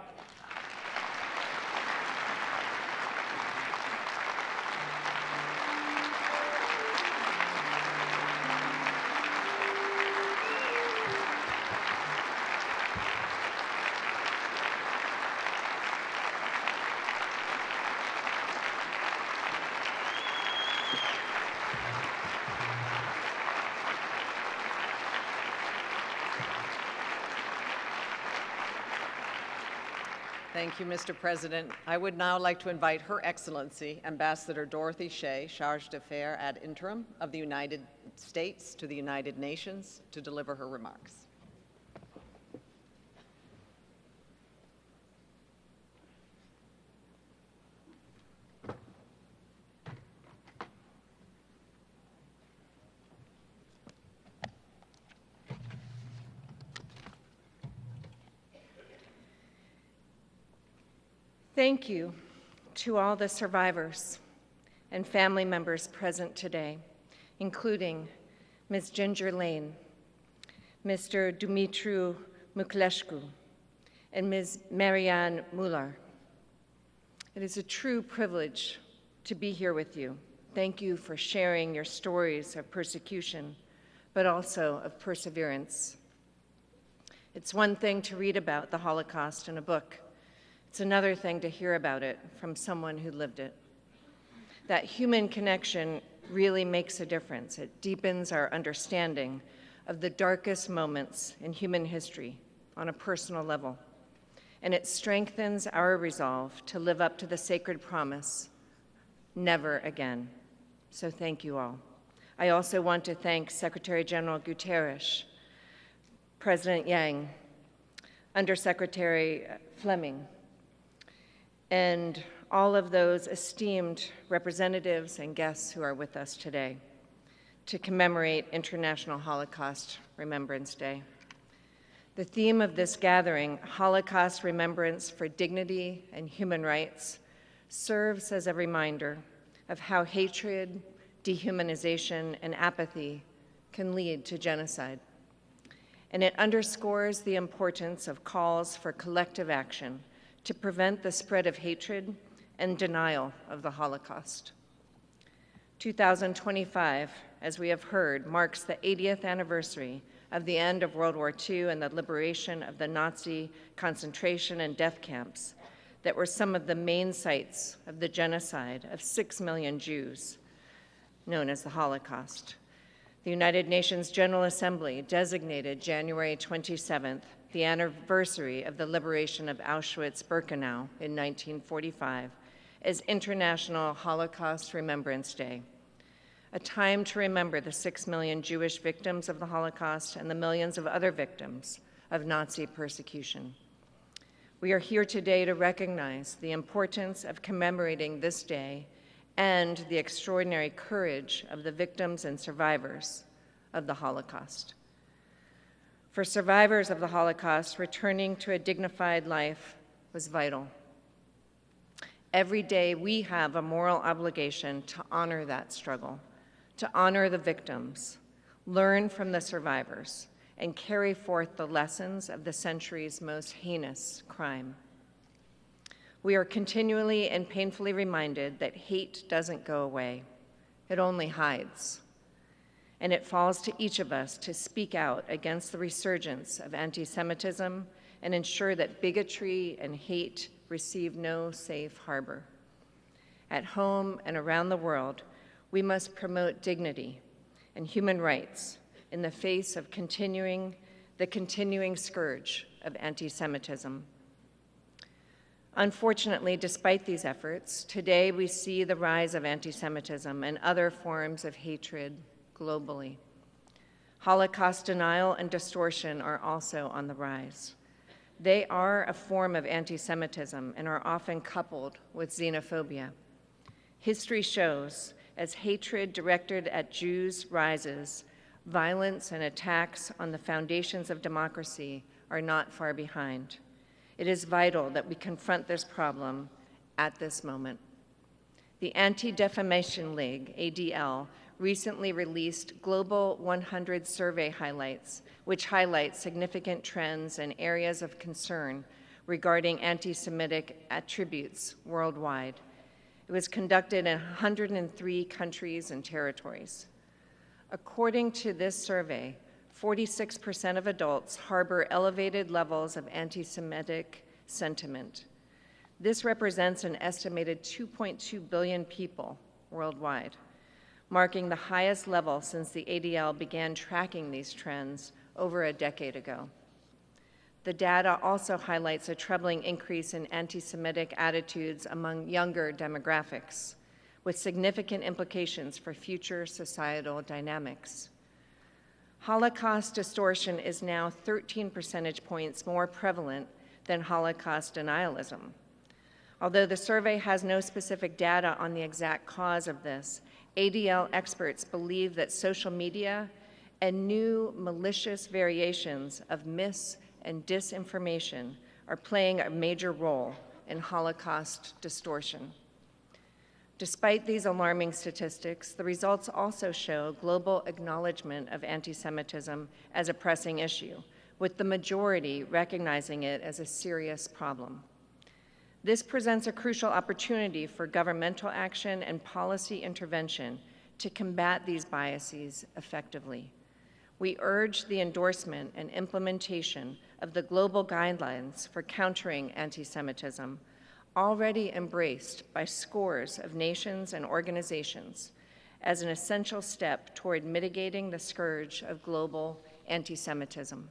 Thank you, Mr. President. I would now like to invite Her Excellency, Ambassador Dorothy Shea, Charge d'Affaires ad interim of the United States to the United Nations, to deliver her remarks. Thank you to all the survivors and family members present today, including Ms. Ginger Lane, Mr. Dumitru Muklescu, and Ms. Marianne Muller. It is a true privilege to be here with you. Thank you for sharing your stories of persecution, but also of perseverance. It's one thing to read about the Holocaust in a book. It's another thing to hear about it from someone who lived it. That human connection really makes a difference. It deepens our understanding of the darkest moments in human history on a personal level. And it strengthens our resolve to live up to the sacred promise, never again. So thank you all. I also want to thank Secretary General Guterres, President Yang, Undersecretary Fleming, and all of those esteemed representatives and guests who are with us today to commemorate International Holocaust Remembrance Day. The theme of this gathering, Holocaust Remembrance for Dignity and Human Rights, serves as a reminder of how hatred, dehumanization, and apathy can lead to genocide. And it underscores the importance of calls for collective action to prevent the spread of hatred and denial of the Holocaust. 2025, as we have heard, marks the 80th anniversary of the end of World War II and the liberation of the Nazi concentration and death camps that were some of the main sites of the genocide of 6 million Jews, known as the Holocaust. The United Nations General Assembly designated January 27th the anniversary of the liberation of Auschwitz-Birkenau in 1945 as International Holocaust Remembrance Day, a time to remember the 6 million Jewish victims of the Holocaust and the millions of other victims of Nazi persecution. We are here today to recognize the importance of commemorating this day and the extraordinary courage of the victims and survivors of the Holocaust. For survivors of the Holocaust, returning to a dignified life was vital. Every day we have a moral obligation to honor that struggle, to honor the victims, learn from the survivors, and carry forth the lessons of the century's most heinous crime. We are continually and painfully reminded that hate doesn't go away. It only hides. And it falls to each of us to speak out against the resurgence of anti-Semitism and ensure that bigotry and hate receive no safe harbor. At home and around the world, we must promote dignity and human rights in the face of the continuing scourge of anti-Semitism. Unfortunately, despite these efforts, today we see the rise of anti-Semitism and other forms of hatred globally. Holocaust denial and distortion are also on the rise. They are a form of anti-Semitism and are often coupled with xenophobia. History shows, as hatred directed at Jews rises, violence and attacks on the foundations of democracy are not far behind. It is vital that we confront this problem at this moment. The Anti-Defamation League, ADL, recently released Global 100 survey highlights, which highlight significant trends and areas of concern regarding anti-Semitic attributes worldwide. It was conducted in 103 countries and territories. According to this survey, 46% of adults harbor elevated levels of anti-Semitic sentiment. This represents an estimated 2.2 billion people worldwide, marking the highest level since the ADL began tracking these trends over a decade ago. The data also highlights a troubling increase in anti-Semitic attitudes among younger demographics, with significant implications for future societal dynamics. Holocaust distortion is now 13 percentage points more prevalent than Holocaust denialism. Although the survey has no specific data on the exact cause of this, ADL experts believe that social media and new malicious variations of mis- and disinformation are playing a major role in Holocaust distortion. Despite these alarming statistics, the results also show global acknowledgement of anti-Semitism as a pressing issue, with the majority recognizing it as a serious problem. This presents a crucial opportunity for governmental action and policy intervention to combat these biases effectively. We urge the endorsement and implementation of the global guidelines for countering anti-Semitism, already embraced by scores of nations and organizations, as an essential step toward mitigating the scourge of global anti-Semitism.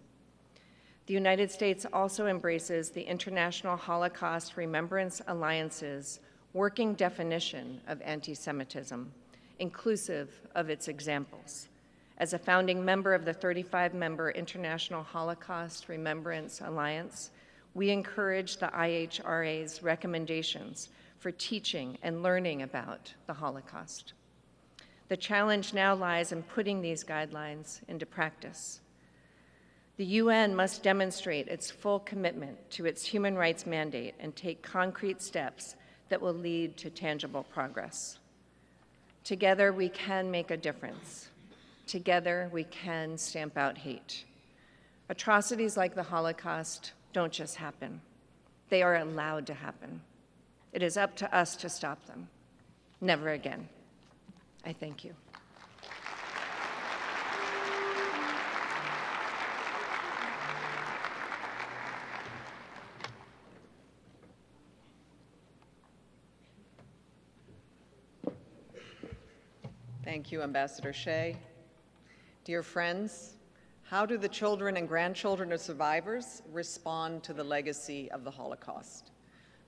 The United States also embraces the International Holocaust Remembrance Alliance's working definition of anti-Semitism, inclusive of its examples. As a founding member of the 35-member International Holocaust Remembrance Alliance, we encourage the IHRA's recommendations for teaching and learning about the Holocaust. The challenge now lies in putting these guidelines into practice. The UN must demonstrate its full commitment to its human rights mandate and take concrete steps that will lead to tangible progress. Together, we can make a difference. Together, we can stamp out hate. Atrocities like the Holocaust don't just happen. They are allowed to happen. It is up to us to stop them. Never again. I thank you. Thank you, Ambassador Shea. Dear friends, how do the children and grandchildren of survivors respond to the legacy of the Holocaust?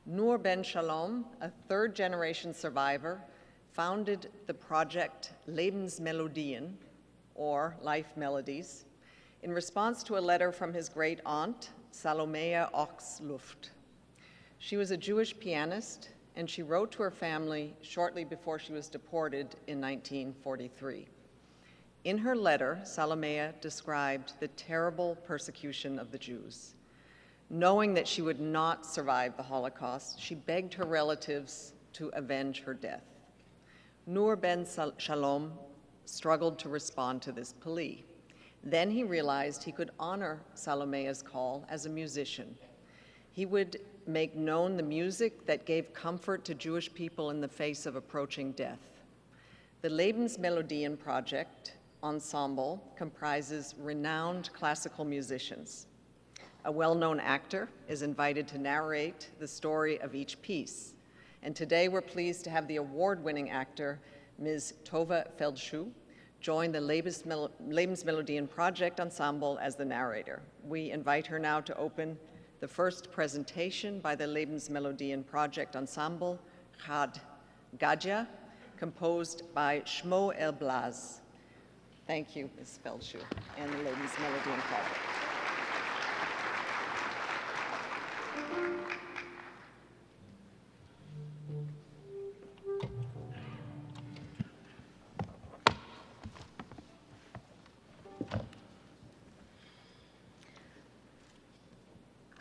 Noor Ben Shalom, a third-generation survivor, founded the project Lebensmelodien, or Life Melodies, in response to a letter from his great aunt, Salomea Oxluft. She was a Jewish pianist, and she wrote to her family shortly before she was deported in 1943. In her letter, Salomea described the terrible persecution of the Jews. Knowing that she would not survive the Holocaust, she begged her relatives to avenge her death. Nur ben Shalom struggled to respond to this plea. Then he realized he could honor Salomea's call as a musician. He would make known the music that gave comfort to Jewish people in the face of approaching death. The Lebensmelodien Project ensemble comprises renowned classical musicians. A well-known actor is invited to narrate the story of each piece. And today we're pleased to have the award-winning actor, Ms. Tova Feldschuh, join the Lebensmelodien Project ensemble as the narrator. We invite her now to open the first presentation by the Lebensmelodien Project ensemble, Chad Gadya, composed by Shmuel Blas. Thank you, Ms. Feldschuh, and the Lebensmelodien Project.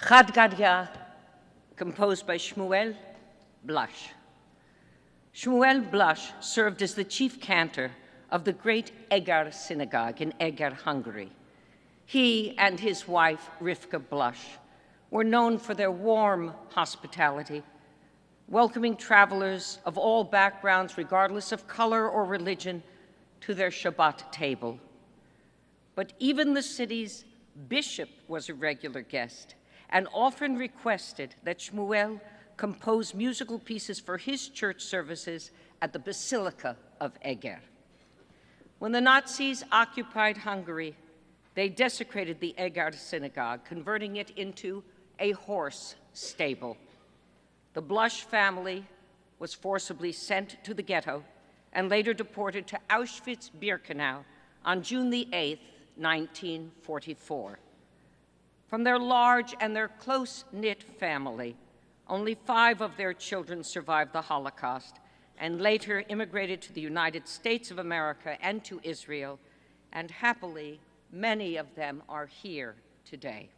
Chad Gadya, composed by Shmuel Blas. Shmuel Blas served as the chief cantor of the great Eger Synagogue in Eger, Hungary. He and his wife, Rivka Blas, were known for their warm hospitality, welcoming travelers of all backgrounds, regardless of color or religion, to their Shabbat table. But even the city's bishop was a regular guest and often requested that Shmuel compose musical pieces for his church services at the Basilica of Eger. When the Nazis occupied Hungary, they desecrated the Eger synagogue, converting it into a horse stable. The Blas family was forcibly sent to the ghetto and later deported to Auschwitz-Birkenau on June the 8th, 1944. From their large and their close-knit family, only 5 of their children survived the Holocaust and later immigrated to the United States of America and to Israel, and happily, many of them are here today.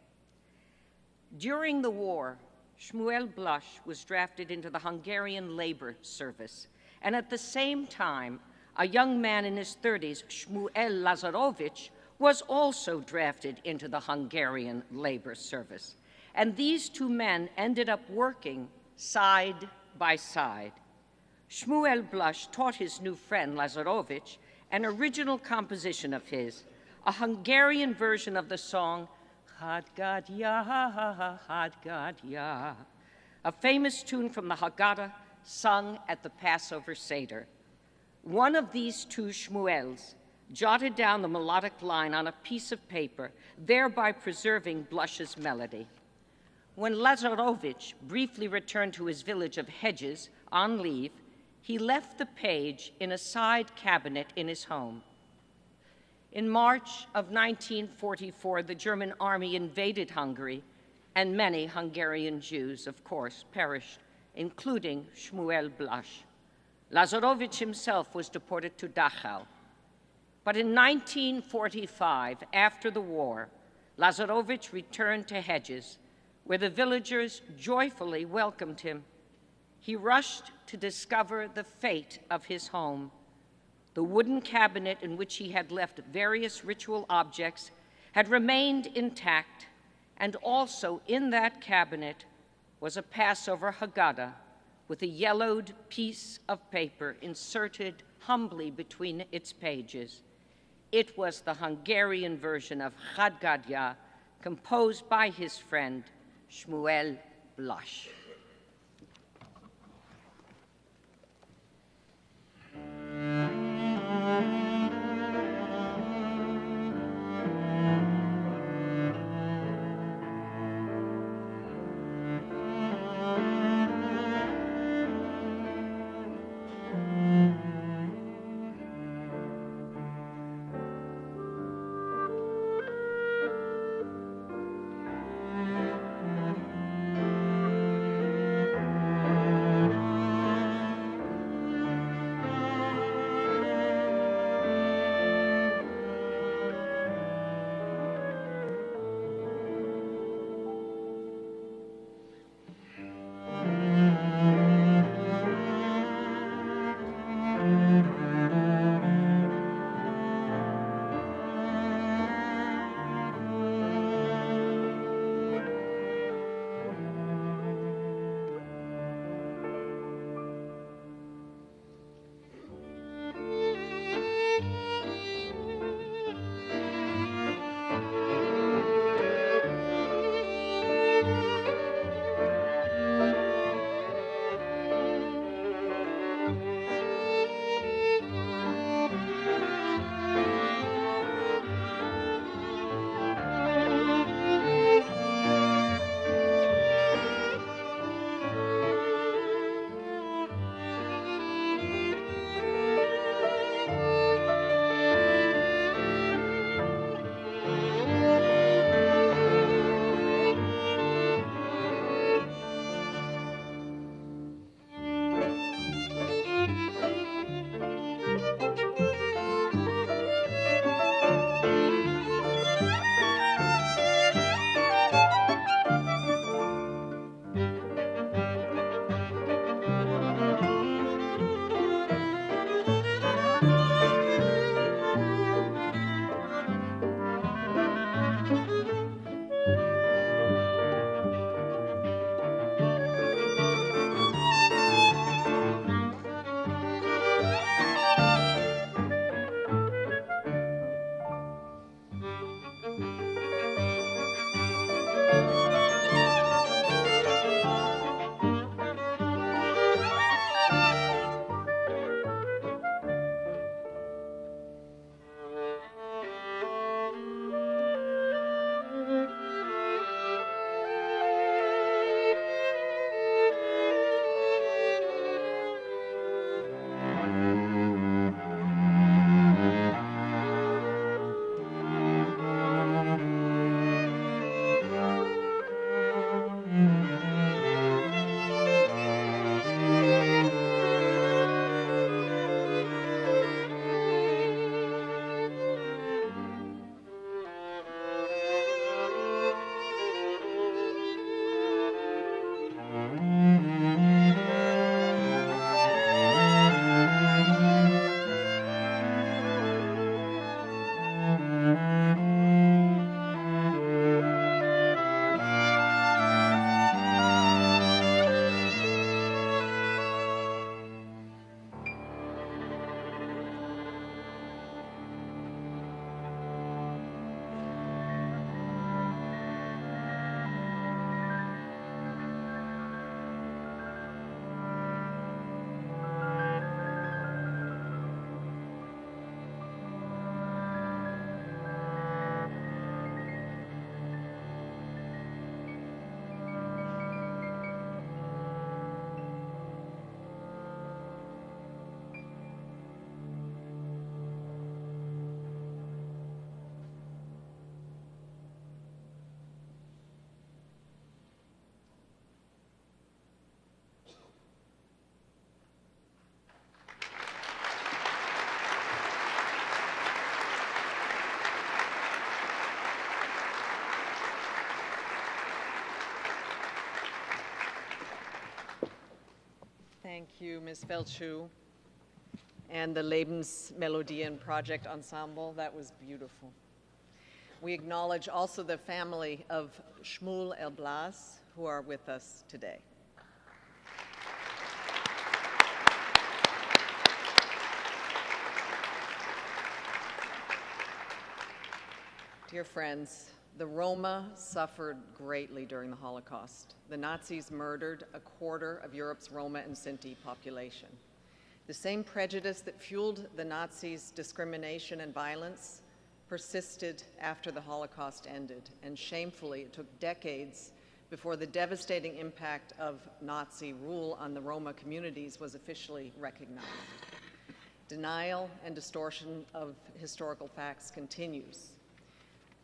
During the war, Shmuel Blas was drafted into the Hungarian labor service, and at the same time, a young man in his 30s, Shmuel Lazarovich, was also drafted into the Hungarian labor service. And these 2 men ended up working side by side. Shmuel Blas taught his new friend, Lazarovich, an original composition of his, a Hungarian version of the song, Chad Gadya, Chad Gadya, a famous tune from the Haggadah sung at the Passover Seder. One of these 2 Shmuels jotted down the melodic line on a piece of paper, thereby preserving Blas's melody. When Lazarovich briefly returned to his village of Hedges on leave, he left the page in a side cabinet in his home. In March of 1944, the German army invaded Hungary, and many Hungarian Jews, of course, perished, including Shmuel Blas. Lazarovich himself was deported to Dachau. But in 1945, after the war, Lazarovich returned to Hedges, where the villagers joyfully welcomed him. He rushed to discover the fate of his home. The wooden cabinet in which he had left various ritual objects had remained intact, and also in that cabinet was a Passover Haggadah with a yellowed piece of paper inserted humbly between its pages. It was the Hungarian version of Chad Gadya, composed by his friend Shmuel Blas. Thank you, Ms. Felchu. And the Lebensmelodien Project Ensemble, that was beautiful. We acknowledge also the family of Shmuel Elblas, who are with us today. Dear friends, the Roma suffered greatly during the Holocaust. The Nazis murdered a quarter of Europe's Roma and Sinti population. The same prejudice that fueled the Nazis' discrimination and violence persisted after the Holocaust ended, and shamefully, it took decades before the devastating impact of Nazi rule on the Roma communities was officially recognized. Denial and distortion of historical facts continues.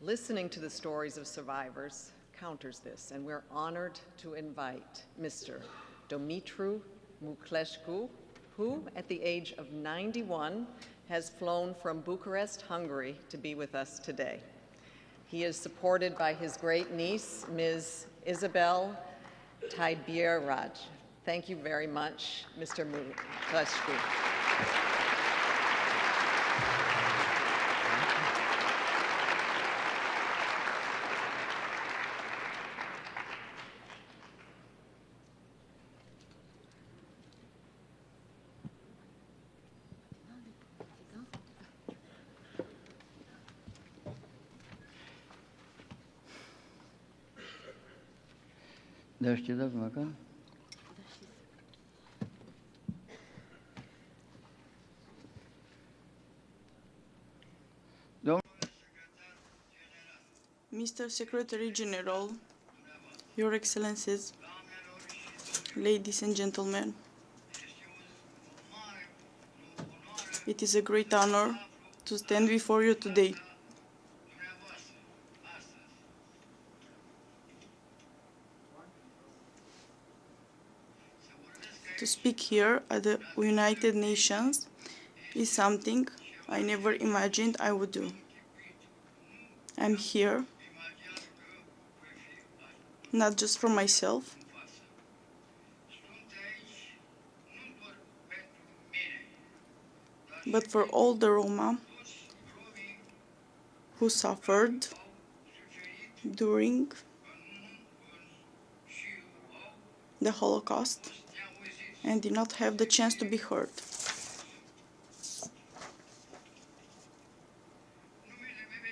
Listening to the stories of survivors counters this, and we're honored to invite Mr. Dumitru Mucleșcu, who, at the age of 91, has flown from Bucharest, Hungary, to be with us today. He is supported by his great niece, Ms. Isabel Taibiraj. Thank you very much, Mr. Mucleșcu. Dashtidak makan. Mr. Secretary General, Your Excellencies, ladies and gentlemen, it is a great honor to stand before you today. To speak here at the United Nations is something I never imagined I would do. I'm here not just for myself, but for all the Roma who suffered during the Holocaust and did not have the chance to be heard.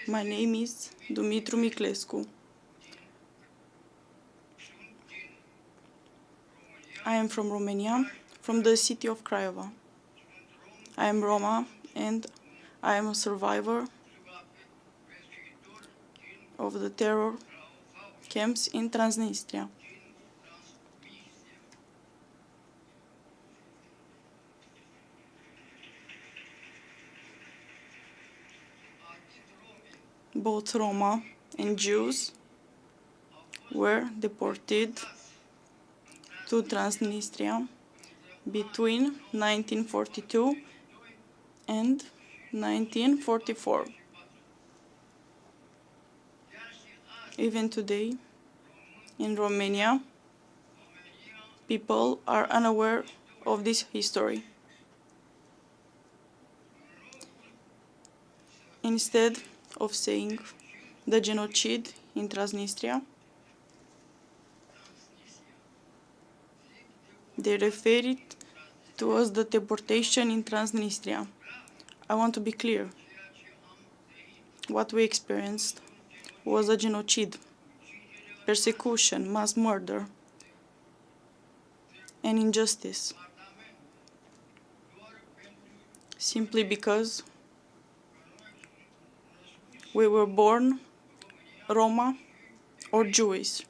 My name is Dumitru Mucleșcu. I am from Romania, from the city of Craiova. I am Roma and I am a survivor of the terror camps in Transnistria. Both Roma and Jews were deported to Transnistria between 1942 and 1944. Even today, in Romania, people are unaware of this history. Instead of saying the genocide in Transnistria, they refer it to as the deportation in Transnistria. I want to be clear. What we experienced was a genocide, persecution, mass murder, and injustice, simply because we were born Roma or Jewish.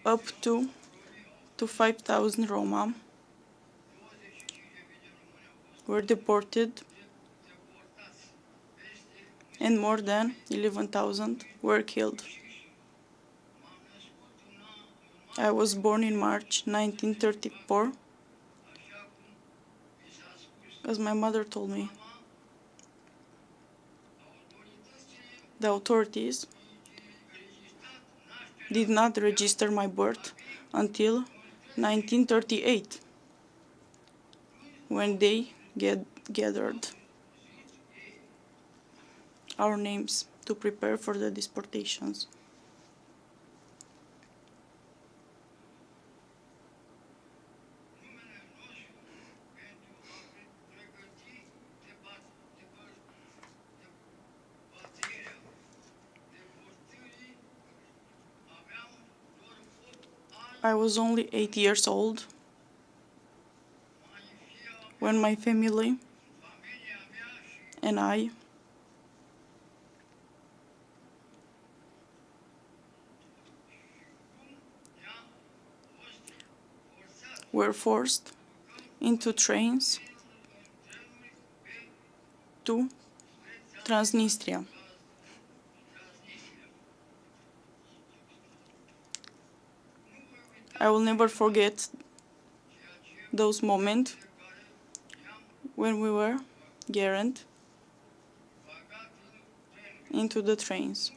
Up to 5,000 Roma were deported and more than 11,000 were killed. I was born in March 1934, as my mother told me. The authorities did not register my birth until 1938, when they gathered our names to prepare for the deportations. I was only 8 years old when my family and I were forced into trains to Transnistria. I will never forget those moments when we were guaranteed into the trains.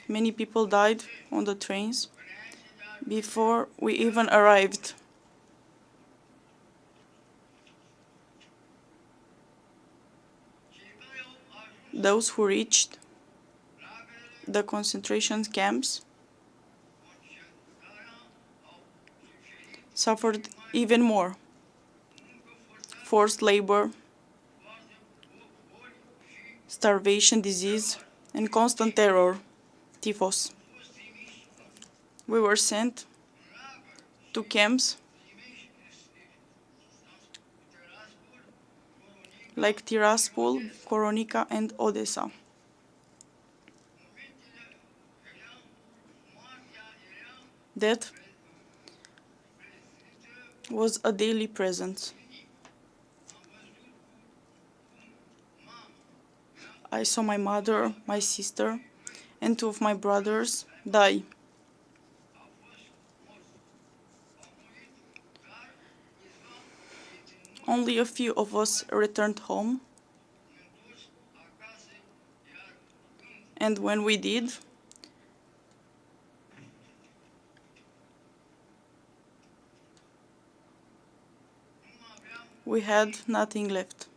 Many people died on the trains before we even arrived. Those who reached the concentration camps suffered even more. Forced labor, starvation, disease, and constant terror, typhus. We were sent to camps like Tiraspol, Koronica, and Odessa. Death was a daily presence. I saw my mother, my sister, and 2 of my brothers die. Only a few of us returned home, and when we did, we had nothing left.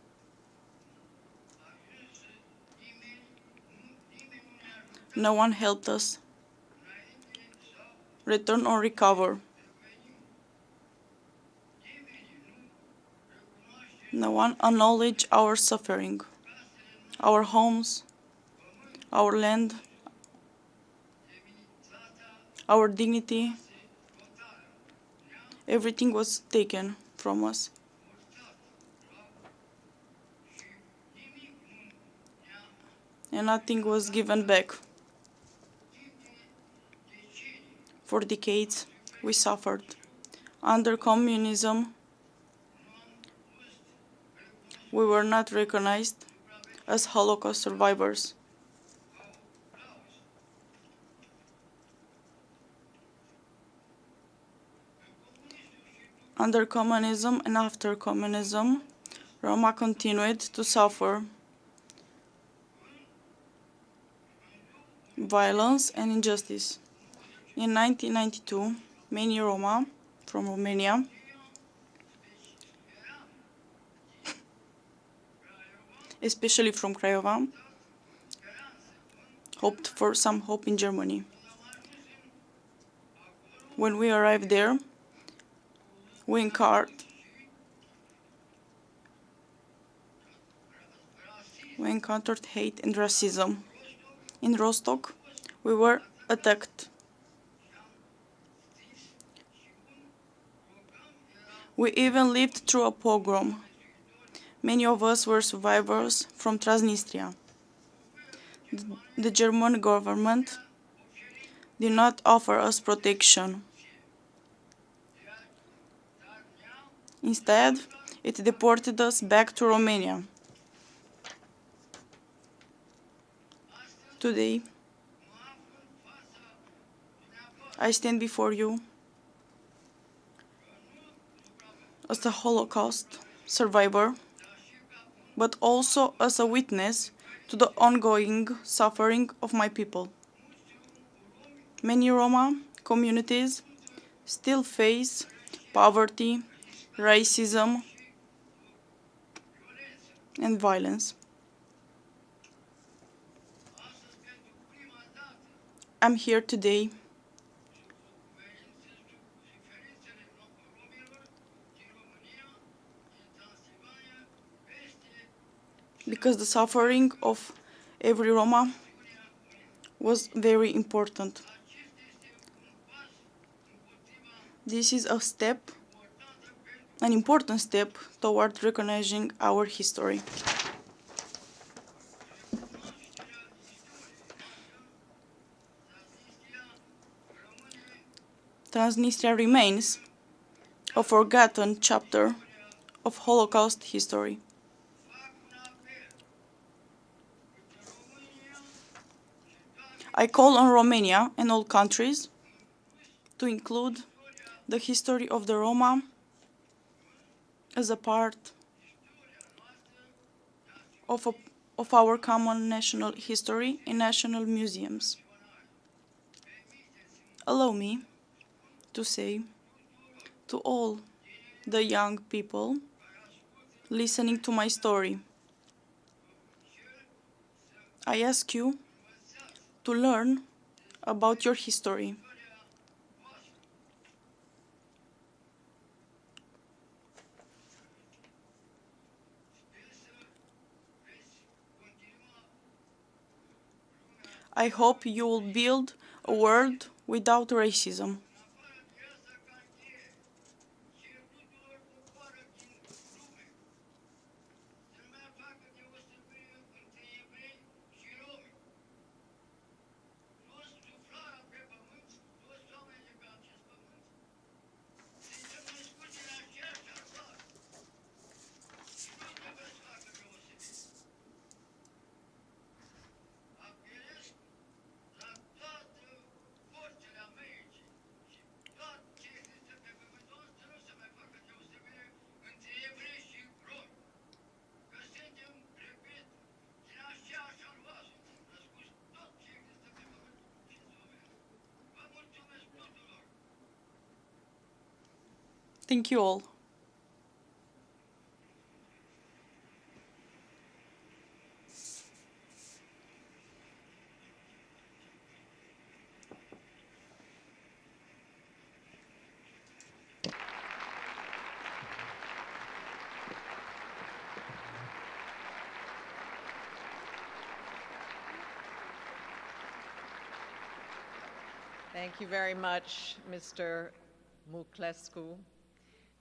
No one helped us return or recover. No one acknowledged our suffering, our homes, our land, our dignity. Everything was taken from us. And nothing was given back. For decades, we suffered. Under communism, we were not recognized as Holocaust survivors. Under communism and after communism, Roma continued to suffer violence and injustice. In 1992, many Roma from Romania especially from Craiova, hoped for some hope in Germany. When we arrived there, we encountered hate and racism. In Rostock, we were attacked. We even lived through a pogrom. Many of us were survivors from Transnistria. The German government did not offer us protection. Instead, it deported us back to Romania. Today, I stand before you as a Holocaust survivor, but also as a witness to the ongoing suffering of my people. Many Roma communities still face poverty, racism, and violence. I'm here today because the suffering of every Roma was very important. This is a step, an important step toward recognizing our history. Transnistria remains a forgotten chapter of Holocaust history. I call on Romania and all countries to include the history of the Roma as a part of our common national history in national museums. Allow me to say to all the young people listening to my story, I ask you to learn about your history. I hope you will build a world without racism. Thank you all. Thank you very much, Mr. Muklescu.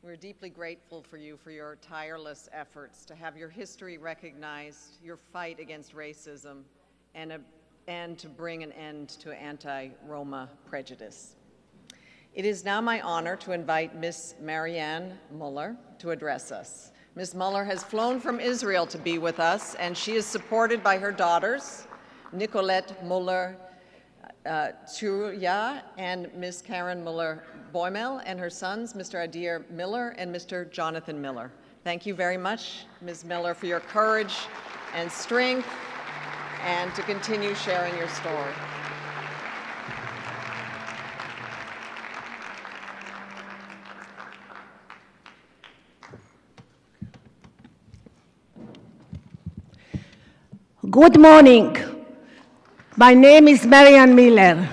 We're deeply grateful for you for your tireless efforts to have your history recognized, your fight against racism, and to bring an end to anti-Roma prejudice. It is now my honor to invite Ms. Marianne Muller to address us. Ms. Muller has flown from Israel to be with us, and she is supported by her daughters, Nicolette Muller Chuya and Ms. Karen Muller-Boimel, and her sons, Mr. Adir Miller and Mr. Jonathan Miller. Thank you very much, Ms. Miller, for your courage and strength, and to continue sharing your story. Good morning. My name is Marianne Miller,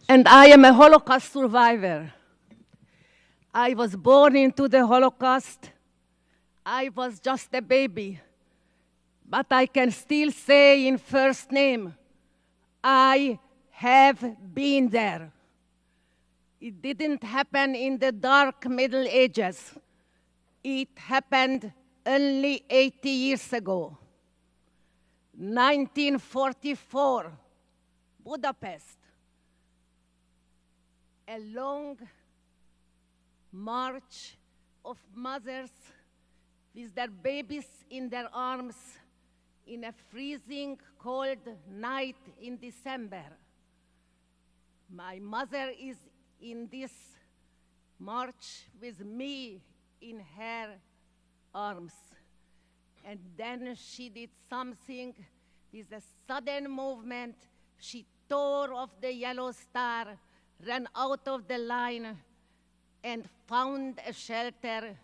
and I am a Holocaust survivor. I was born into the Holocaust. I was just a baby, but I can still say in first name, I have been there. It didn't happen in the dark Middle Ages. It happened only 80 years ago. 1944, Budapest. A long march of mothers with their babies in their arms in a freezing cold night in December. My mother is in this march with me in her arms. And then she did something with a sudden movement. She tore off the yellow star, ran out of the line, and found a shelter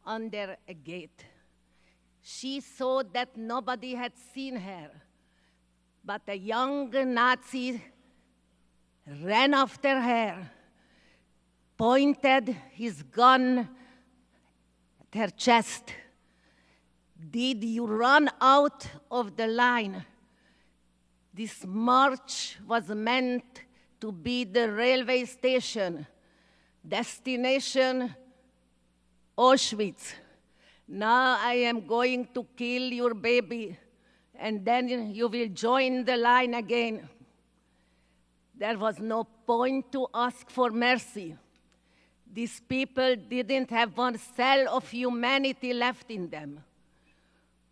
under a gate. She saw that nobody had seen her, but a young Nazi ran after her, pointed his gun at her chest. Did you run out of the line? This march was meant to be the railway station, destination Auschwitz. Now I am going to kill your baby, and then you will join the line again. There was no point to ask for mercy. These people didn't have one cell of humanity left in them.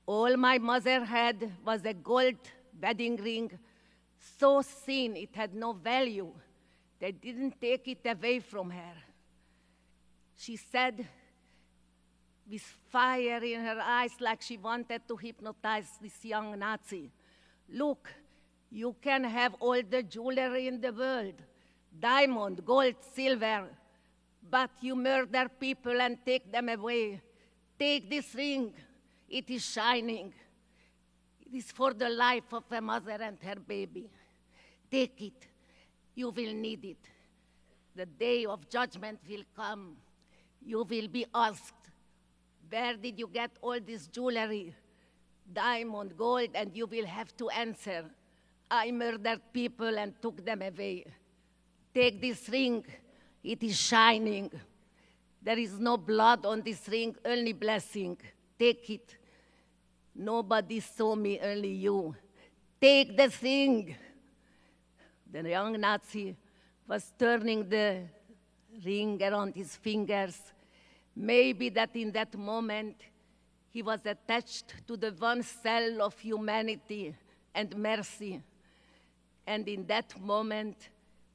All my mother had was a gold wedding ring, so thin it had no value. They didn't take it away from her. She said, with fire in her eyes, like she wanted to hypnotize this young Nazi, "Look, you can have all the jewelry in the world, diamond, gold, silver, but you murder people and take them away. Take this ring. It is shining. It is for the life of a mother and her baby. Take it. You will need it. The day of judgment will come. You will be asked, where did you get all this jewelry, diamond, gold, and you will have to answer, I murdered people and took them away. Take this ring. It is shining. There is no blood on this ring, only blessing. Take it. Nobody saw me, only you. Take the thing." The young Nazi was turning the ring around his fingers. Maybe that in that moment, he was attached to the one cell of humanity and mercy. And in that moment,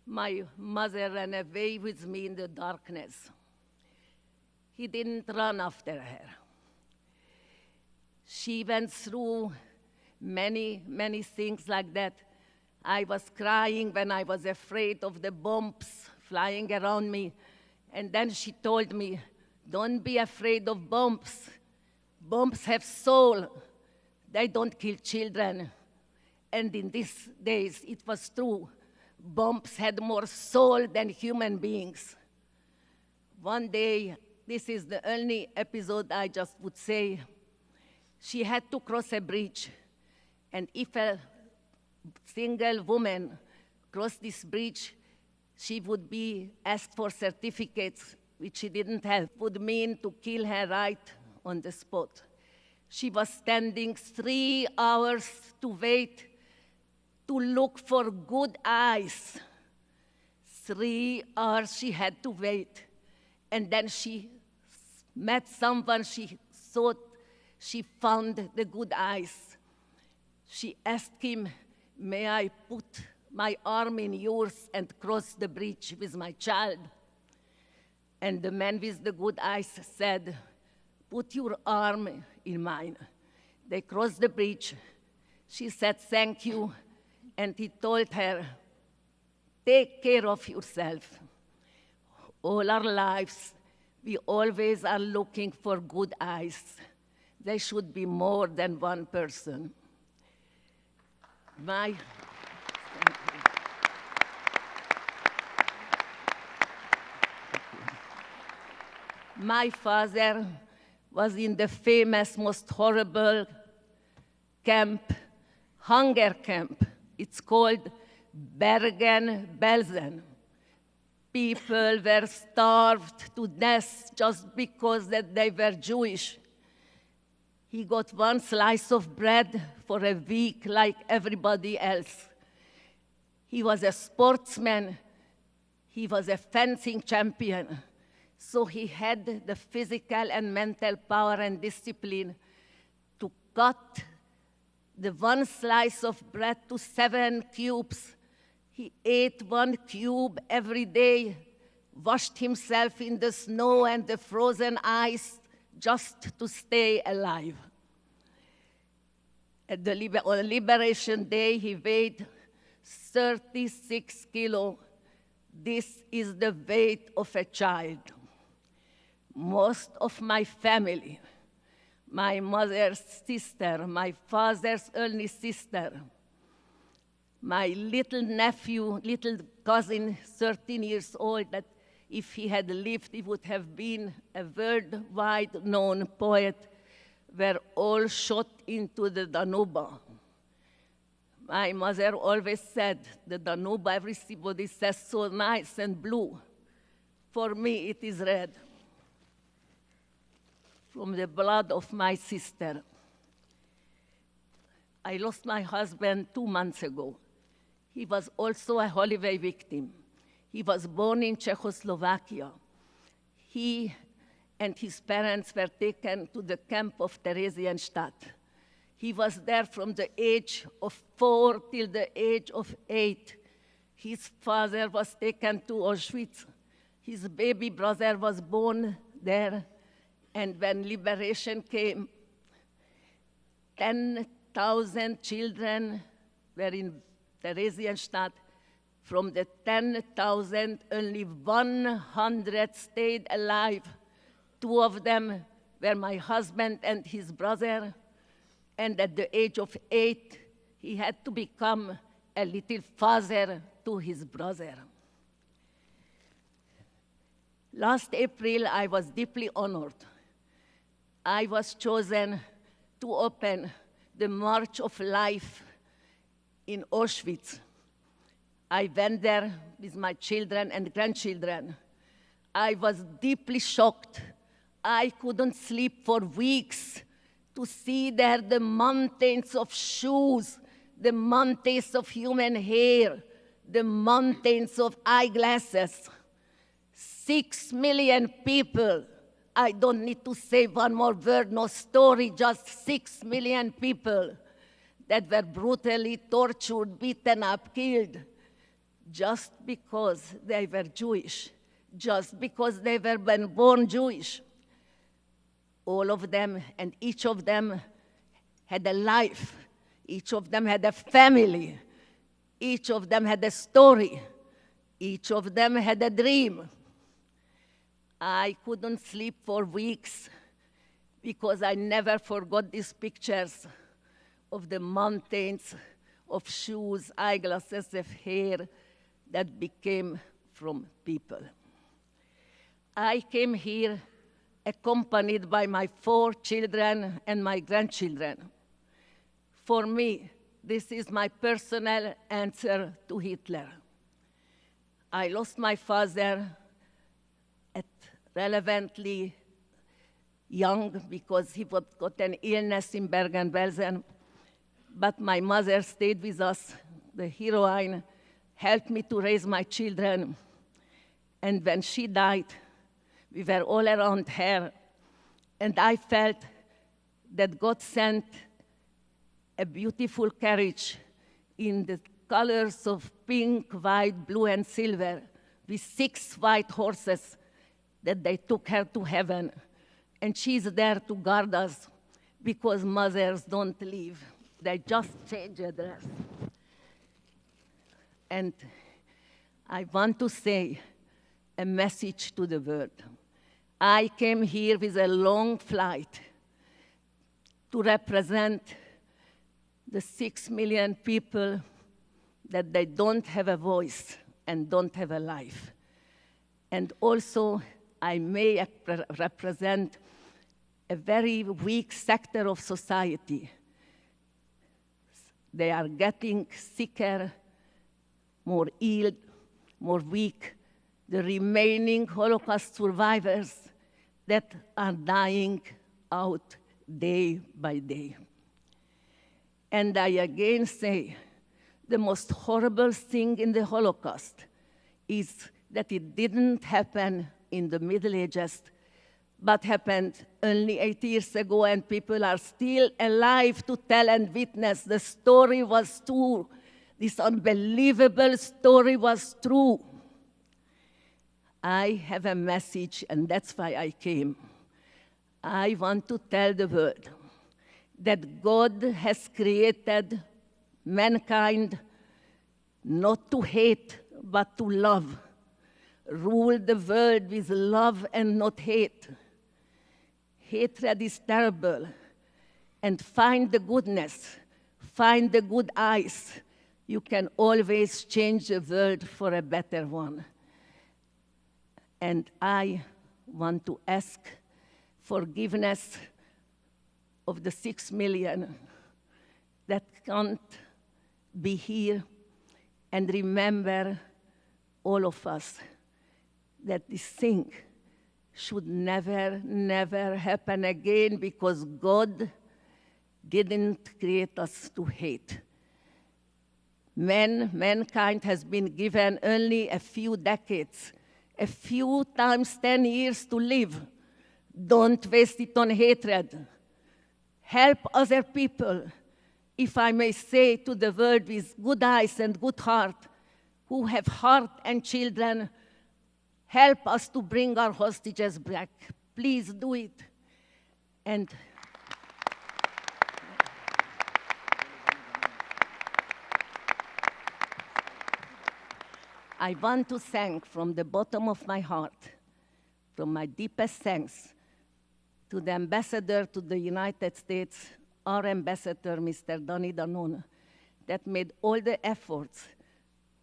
my mother ran away with me in the darkness. He didn't run after her. She went through many, many things like that. I was crying when I was afraid of the bombs flying around me. And then she told me, don't be afraid of bombs. Bombs have soul. They don't kill children. And in these days, it was true. Bombs had more soul than human beings. One day, this is the only episode I just would say, she had to cross a bridge. And if a single woman crossed this bridge, she would be asked for certificates, which she didn't have, would mean to kill her right on the spot. She was standing 3 hours to wait to look for good eyes. 3 hours she had to wait. And then she met someone she thought she found the good eyes. She asked him, may I put my arm in yours and cross the bridge with my child? And the man with the good eyes said, put your arm in mine. They crossed the bridge. She said, thank you. And he told her, take care of yourself. All our lives, we always are looking for good eyes. They should be more than one person. My father was in the famous, most horrible camp, hunger camp. It's called Bergen-Belsen. People were starved to death just because that they were Jewish. He got one slice of bread for a week like everybody else. He was a sportsman. He was a fencing champion. So he had the physical and mental power and discipline to cut the one slice of bread to 7 cubes. He ate 1 cube every day, washed himself in the snow and the frozen ice just to stay alive. On Liberation Day, he weighed 36 kilo. This is the weight of a child. Most of my family, my mother's sister, my father's only sister, my little nephew, little cousin, 13 years old, that if he had lived, he would have been a worldwide known poet, were all shot into the Danube. My mother always said, the Danube, everybody says so nice and blue. For me, it is red. From the blood of my sister. I lost my husband 2 months ago. He was also a holiday victim. He was born in Czechoslovakia. He and his parents were taken to the camp of Theresienstadt. He was there from the age of 4 till the age of 8. His father was taken to Auschwitz. His baby brother was born there. And when liberation came, 10,000 children were in Theresienstadt. From the 10,000, only 100 stayed alive. 2 of them were my husband and his brother. And at the age of 8, he had to become a little father to his brother. Last April, I was deeply honored. I was chosen to open the March of Life in Auschwitz. I went there with my children and grandchildren. I was deeply shocked. I couldn't sleep for weeks to see there the mountains of shoes, the mountains of human hair, the mountains of eyeglasses. 6 million people. I don't need to say one more word, no story, just 6 million people that were brutally tortured, beaten up, killed, just because they were Jewish, just because they were born Jewish. All of them and each of them had a life. Each of them had a family. Each of them had a story. Each of them had a dream. I couldn't sleep for weeks because I never forgot these pictures of the mountains of shoes, eyeglasses, of hair that became from people. I came here accompanied by my 4 children and my grandchildren. For me, this is my personal answer to Hitler. I lost my father at relevantly young because he got an illness in Bergen-Belsen, but my mother stayed with us. The heroine helped me to raise my children, and when she died, we were all around her, and I felt that God sent a beautiful carriage in the colors of pink, white, blue, and silver, with 6 white horses that they took her to heaven. And she's there to guard us because mothers don't leave. They just change address. And I want to say a message to the world. I came here with a long flight to represent the 6 million people that they don't have a voice and don't have a life. And also, I may represent a very weak sector of society. They are getting sicker, more ill, more weak. The remaining Holocaust survivors that are dying out day by day. And I again say, the most horrible thing in the Holocaust is that it didn't happen in the Middle Ages, but happened only 8 years ago, and people are still alive to tell and witness. The story was true. This unbelievable story was true. I have a message, and that's why I came. I want to tell the world that God has created mankind not to hate, but to love. Rule the world with love and not hate. Hatred is terrible, and find the goodness, find the good eyes. You can always change the world for a better one. And I want to ask forgiveness of the 6 million that can't be here, and remember all of us that this thing should never, never happen again, because God didn't create us to hate. Mankind has been given only a few decades, a few times 10 years to live. Don't waste it on hatred. Help other people, if I may say, to the world with good eyes and good heart, who have heart and children. Help us to bring our hostages back. Please do it. And I want to thank from the bottom of my heart, from my deepest thanks, to the ambassador to the United States, our ambassador, Mr. Danny Danon, that made all the efforts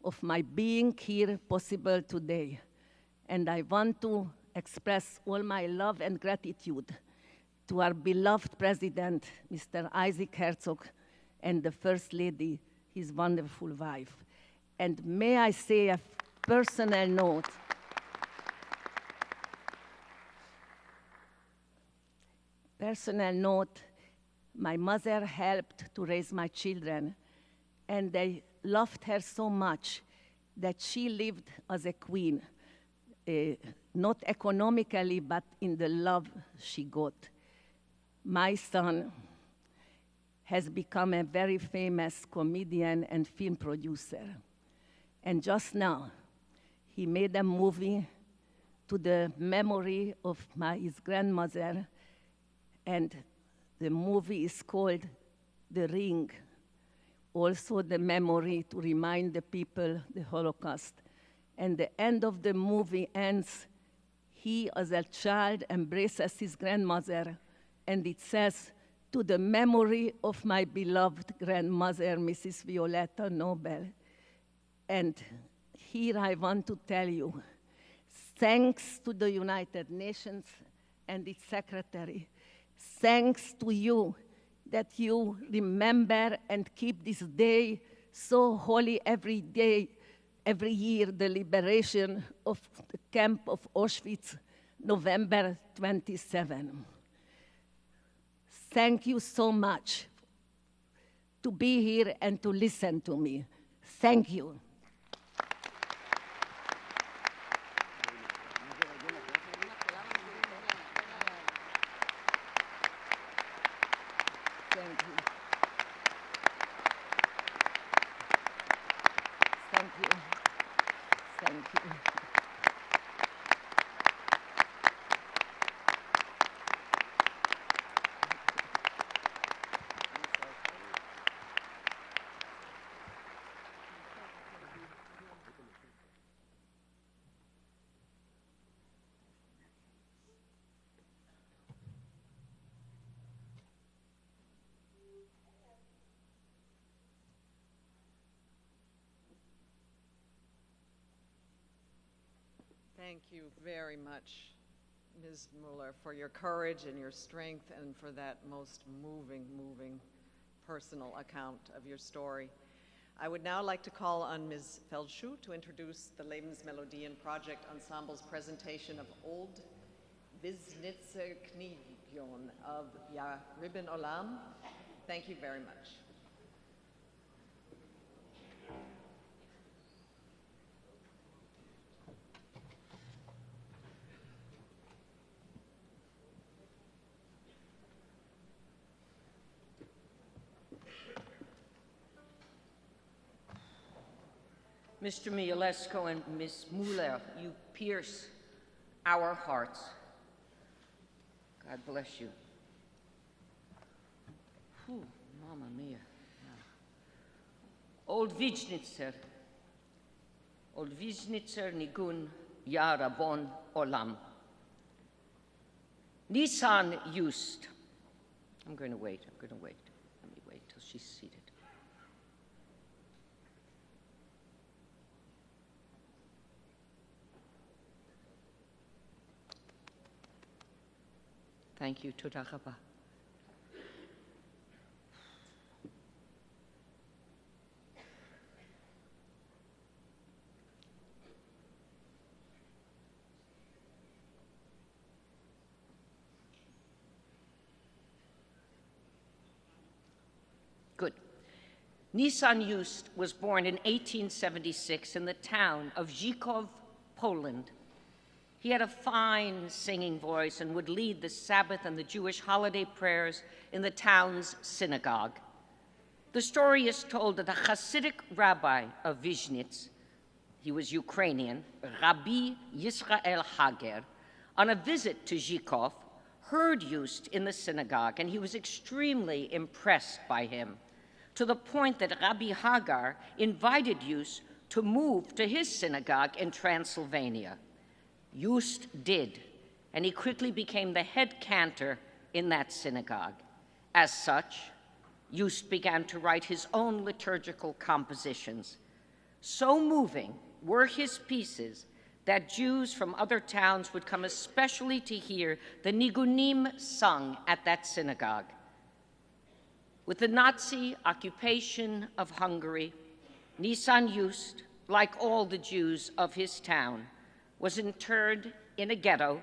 of my being here possible today. And I want to express all my love and gratitude to our beloved president, Mr. Isaac Herzog, and the First Lady, his wonderful wife. And may I say a personal note. Personal note, my mother helped to raise my children, and I loved her so much that she lived as a queen. Not economically, but in the love she got. My son has become a very famous comedian and film producer. And just now, he made a movie to the memory of his grandmother, and the movie is called The Ring, also the memory to remind the people the Holocaust. And the end of the movie ends, he as a child embraces his grandmother, and it says, to the memory of my beloved grandmother, Mrs. Violetta Nobel. And here I want to tell you, thanks to the United Nations and its secretary, thanks to you that you remember and keep this day so holy every day, every year, the liberation of the camp of Auschwitz, November 27. Thank you so much to be here and to listen to me. Thank you. Thank you. Thank you. Thank you. Thank you very much, Ms. Mueller, for your courage and your strength and for that most moving personal account of your story. I would now like to call on Ms. Feldschuh to introduce the Lebensmelodien Project Ensemble's presentation of Old Wisnitzer Kniegion of Ya Ribbon Olam. Thank you very much. Mr. Mialesko and Ms. Mueller, you pierce our hearts. God bless you. Whew, Mamma mia. Old Wisnitzer ol Viznitzer Nigun Ya Rabon Olam. Nisan Yust. I'm going to wait. Let me wait till she's seated. Thank you, Toda Rabba. Good. Nisan Yust was born in 1876 in the town of Zhikov, Poland. He had a fine singing voice and would lead the Sabbath and the Jewish holiday prayers in the town's synagogue. The story is told that a Hasidic rabbi of Vizhnitz, he was Ukrainian, Rabbi Yisrael Hager, on a visit to Zhikov, heard Yust in the synagogue, and he was extremely impressed by him, to the point that Rabbi Hagar invited Yust to move to his synagogue in Transylvania. Yust did, and he quickly became the head cantor in that synagogue. As such, Yust began to write his own liturgical compositions. So moving were his pieces that Jews from other towns would come especially to hear the nigunim sung at that synagogue. With the Nazi occupation of Hungary, Nisan Yust, like all the Jews of his town, was interred in a ghetto,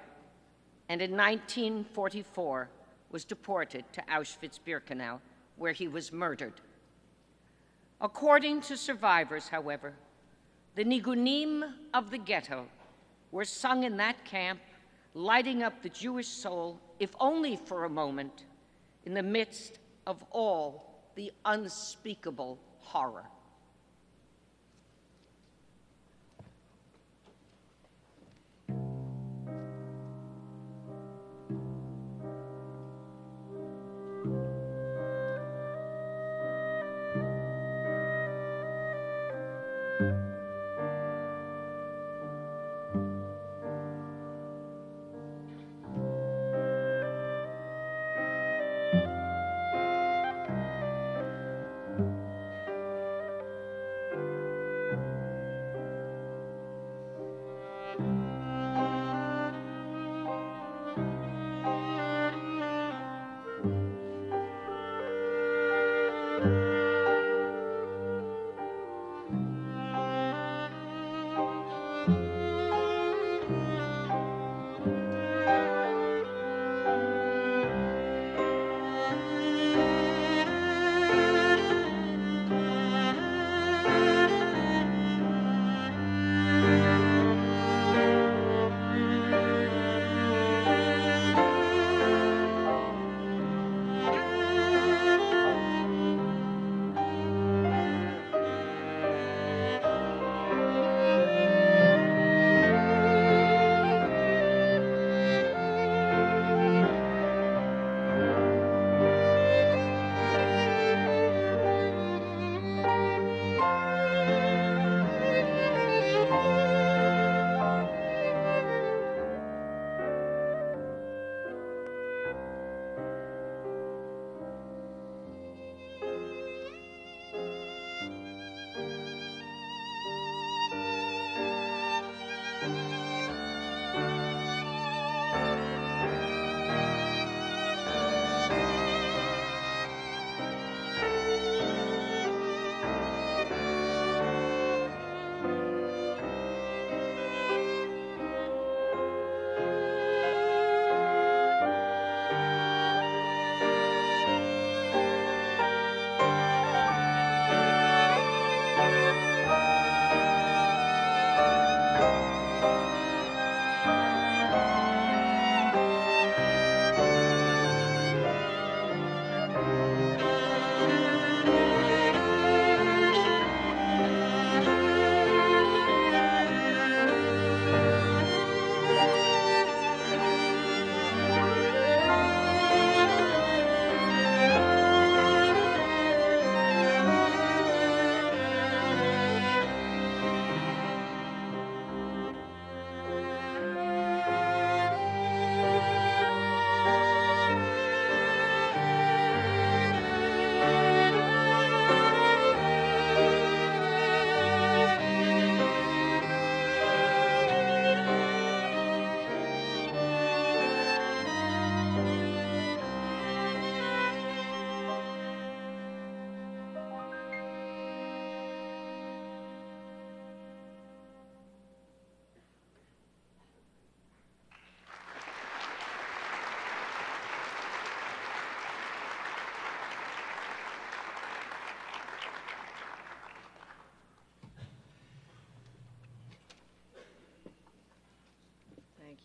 and in 1944 was deported to Auschwitz-Birkenau, where he was murdered. According to survivors, however, the nigunim of the ghetto were sung in that camp, lighting up the Jewish soul, if only for a moment, in the midst of all the unspeakable horror.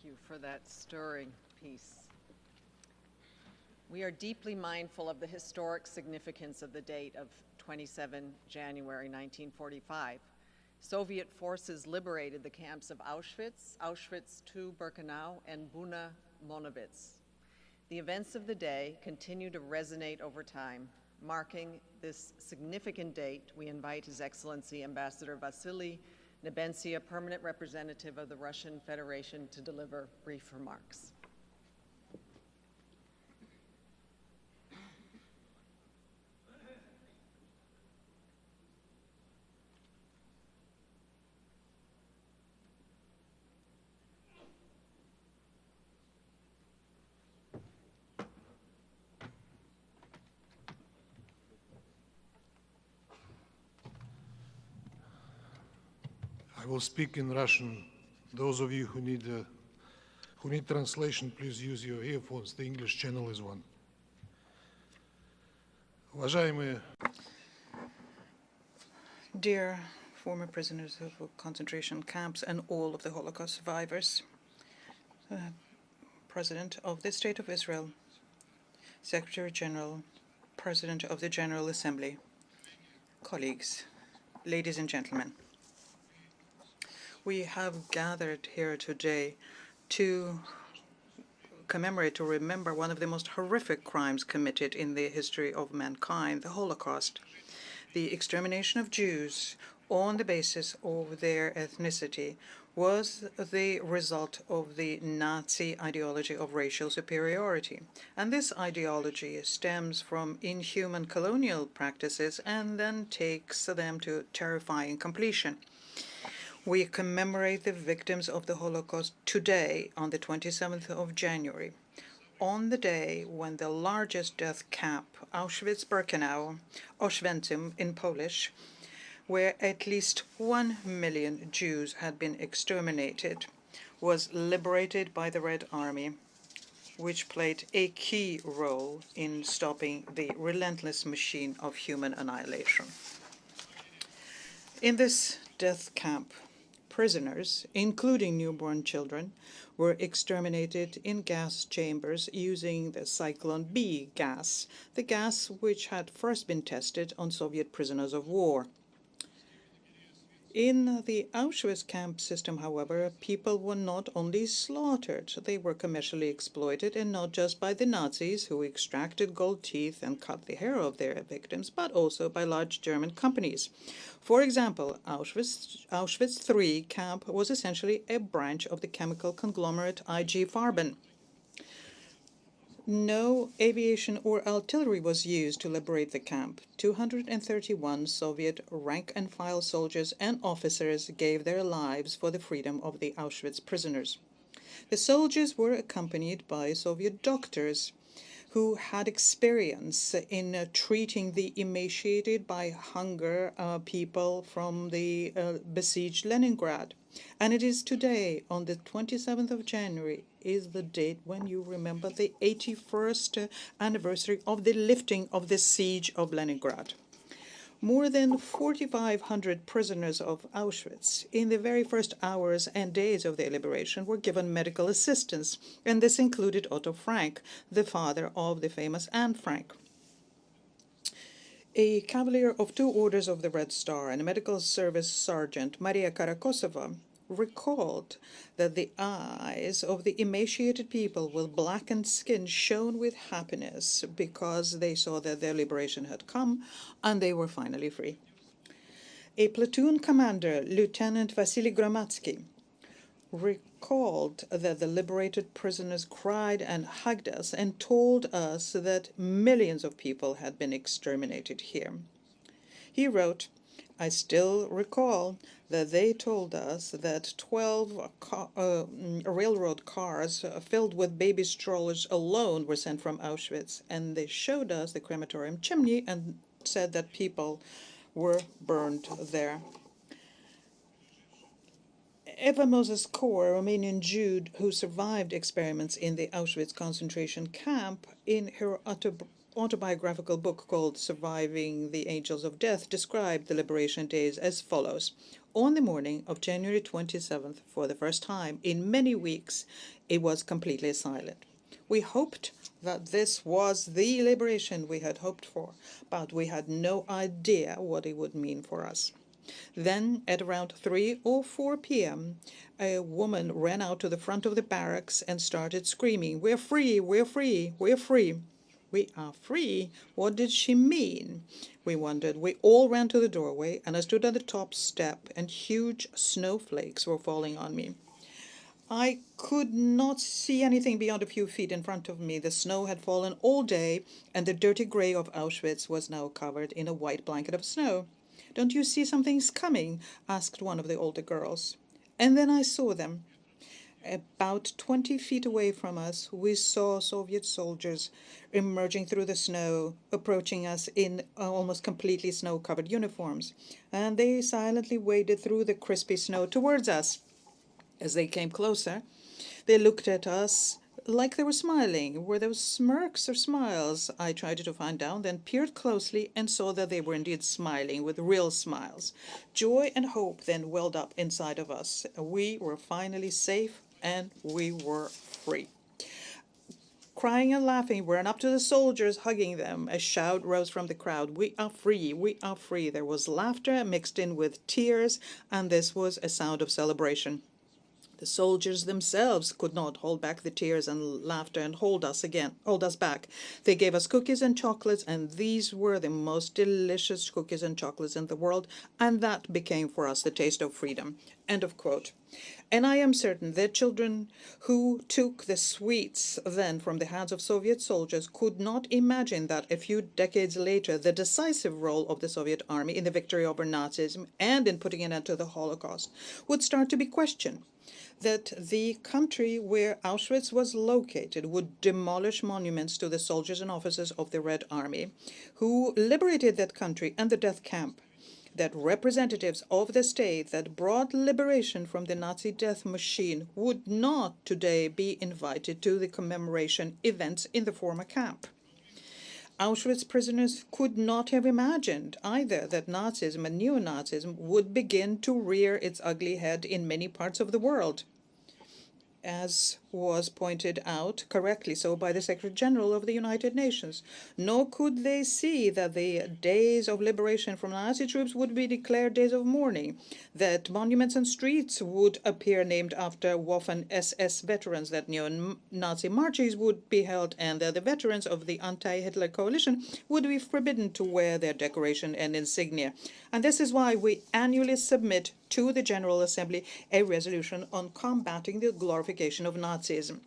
you for that stirring piece. We are deeply mindful of the historic significance of the date of 27 January 1945. Soviet forces liberated the camps of Auschwitz, Auschwitz II-Birkenau, and Buna Monowitz. The events of the day continue to resonate over time. Marking this significant date, we invite His Excellency Ambassador Vasily Nebenzia, permanent representative of the Russian Federation, to deliver brief remarks. I will speak in Russian. Those of you who need translation, please use your earphones. The English channel is one. Уважаемые, dear former prisoners of concentration camps and all of the Holocaust survivors, President of the State of Israel, Secretary General, President of the General Assembly, colleagues, ladies and gentlemen. We have gathered here today to commemorate, to remember one of the most horrific crimes committed in the history of mankind, the Holocaust, the extermination of Jews on the basis of their ethnicity was the result of the Nazi ideology of racial superiority. And this ideology stems from inhuman colonial practices and then takes them to terrifying completion. We commemorate the victims of the Holocaust today on the 27th of January, on the day when the largest death camp, Auschwitz-Birkenau, Oświęcim in Polish, where at least 1 million Jews had been exterminated, was liberated by the Red Army, which played a key role in stopping the relentless machine of human annihilation. In this death camp, prisoners, including newborn children, were exterminated in gas chambers using the Cyclone B gas, the gas which had first been tested on Soviet prisoners of war. In the Auschwitz camp system, however, people were not only slaughtered, they were commercially exploited, and not just by the Nazis, who extracted gold teeth and cut the hair of their victims, but also by large German companies. For example, Auschwitz III camp was essentially a branch of the chemical conglomerate IG Farben. No aviation or artillery was used to liberate the camp. 231 Soviet rank-and-file soldiers and officers gave their lives for the freedom of the Auschwitz prisoners. The soldiers were accompanied by Soviet doctors who had experience in treating the emaciated by hunger people from the besieged Leningrad. And it is today, on the 27th of January, is the date when you remember the 81st anniversary of the lifting of the siege of Leningrad. More than 4,500 prisoners of Auschwitz in the very first hours and days of their liberation were given medical assistance, and this included Otto Frank, the father of the famous Anne Frank. A cavalier of 2 orders of the Red Star and a medical service sergeant, Maria Karakosova, recalled that the eyes of the emaciated people with blackened skin shone with happiness because they saw that their liberation had come and they were finally free. A platoon commander, Lieutenant Vasily Gromadsky, recalled that the liberated prisoners cried and hugged us and told us that millions of people had been exterminated here. He wrote, "I still recall that they told us that 12 railroad cars filled with baby strollers alone were sent from Auschwitz, and they showed us the crematorium chimney and said that people were burned there." Eva Moses Kor, a Romanian Jew who survived experiments in the Auschwitz concentration camp, in her autobiographical book called Surviving the Angels of Death described the Liberation Days as follows. On the morning of January 27th, for the first time in many weeks, it was completely silent. We hoped that this was the liberation we had hoped for, but we had no idea what it would mean for us. Then, at around 3 or 4 p.m., a woman ran out to the front of the barracks and started screaming, "We're free, we're free, we're free." We are free? What did she mean? We wondered. We all ran to the doorway, and I stood at the top step, and huge snowflakes were falling on me. I could not see anything beyond a few feet in front of me. The snow had fallen all day, and the dirty gray of Auschwitz was now covered in a white blanket of snow. "Don't you see something's coming?" asked one of the older girls. And then I saw them. About 20 feet away from us, we saw Soviet soldiers emerging through the snow, approaching us in almost completely snow-covered uniforms. And they silently waded through the crispy snow towards us. As they came closer, they looked at us like they were smiling. Were those smirks or smiles? I tried to find out, then peered closely and saw that they were indeed smiling with real smiles. Joy and hope then welled up inside of us. We were finally safe and we were free. Crying and laughing, we ran up to the soldiers, hugging them. A shout rose from the crowd, "We are free, we are free." There was laughter mixed in with tears, and this was a sound of celebration. The soldiers themselves could not hold back the tears and laughter and hold us back. They gave us cookies and chocolates, and these were the most delicious cookies and chocolates in the world, and that became for us the taste of freedom. End of quote. And I am certain that children who took the sweets then from the hands of Soviet soldiers could not imagine that a few decades later the decisive role of the Soviet army in the victory over Nazism and in putting an end to the Holocaust would start to be questioned. That the country where Auschwitz was located would demolish monuments to the soldiers and officers of the Red Army who liberated that country and the death camp. That representatives of the state that brought liberation from the Nazi death machine would not today be invited to the commemoration events in the former camp. Auschwitz prisoners could not have imagined either that Nazism and neo-Nazism would begin to rear its ugly head in many parts of the world, as was pointed out correctly so by the Secretary General of the United Nations. Nor could they see that the days of liberation from Nazi troops would be declared days of mourning, that monuments and streets would appear named after Waffen SS veterans, that neo-Nazi marches would be held, and that the veterans of the anti-Hitler coalition would be forbidden to wear their decoration and insignia. And this is why we annually submit to the General Assembly a resolution on combating the glorification of Nazism.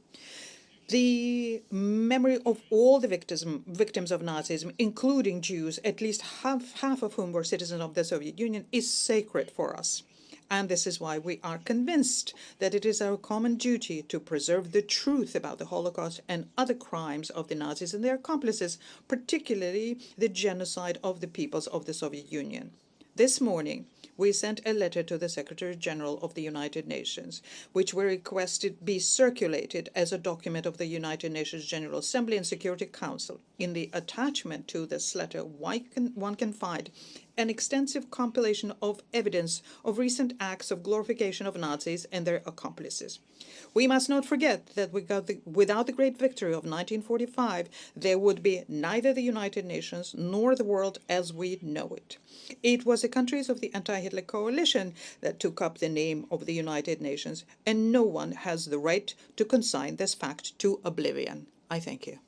The memory of all the victims of Nazism, including Jews, at least half of whom were citizens of the Soviet Union, is sacred for us. And this is why we are convinced that it is our common duty to preserve the truth about the Holocaust and other crimes of the Nazis and their accomplices, particularly the genocide of the peoples of the Soviet Union. This morning, we sent a letter to the Secretary General of the United Nations, which we requested be circulated as a document of the United Nations General Assembly and Security Council. In the attachment to this letter, one can find an extensive compilation of evidence of recent acts of glorification of Nazis and their accomplices. We must not forget that without the great victory of 1945, there would be neither the United Nations nor the world as we know it. It was the countries of the anti-Hitler coalition that took up the name of the United Nations, and no one has the right to consign this fact to oblivion. I thank you.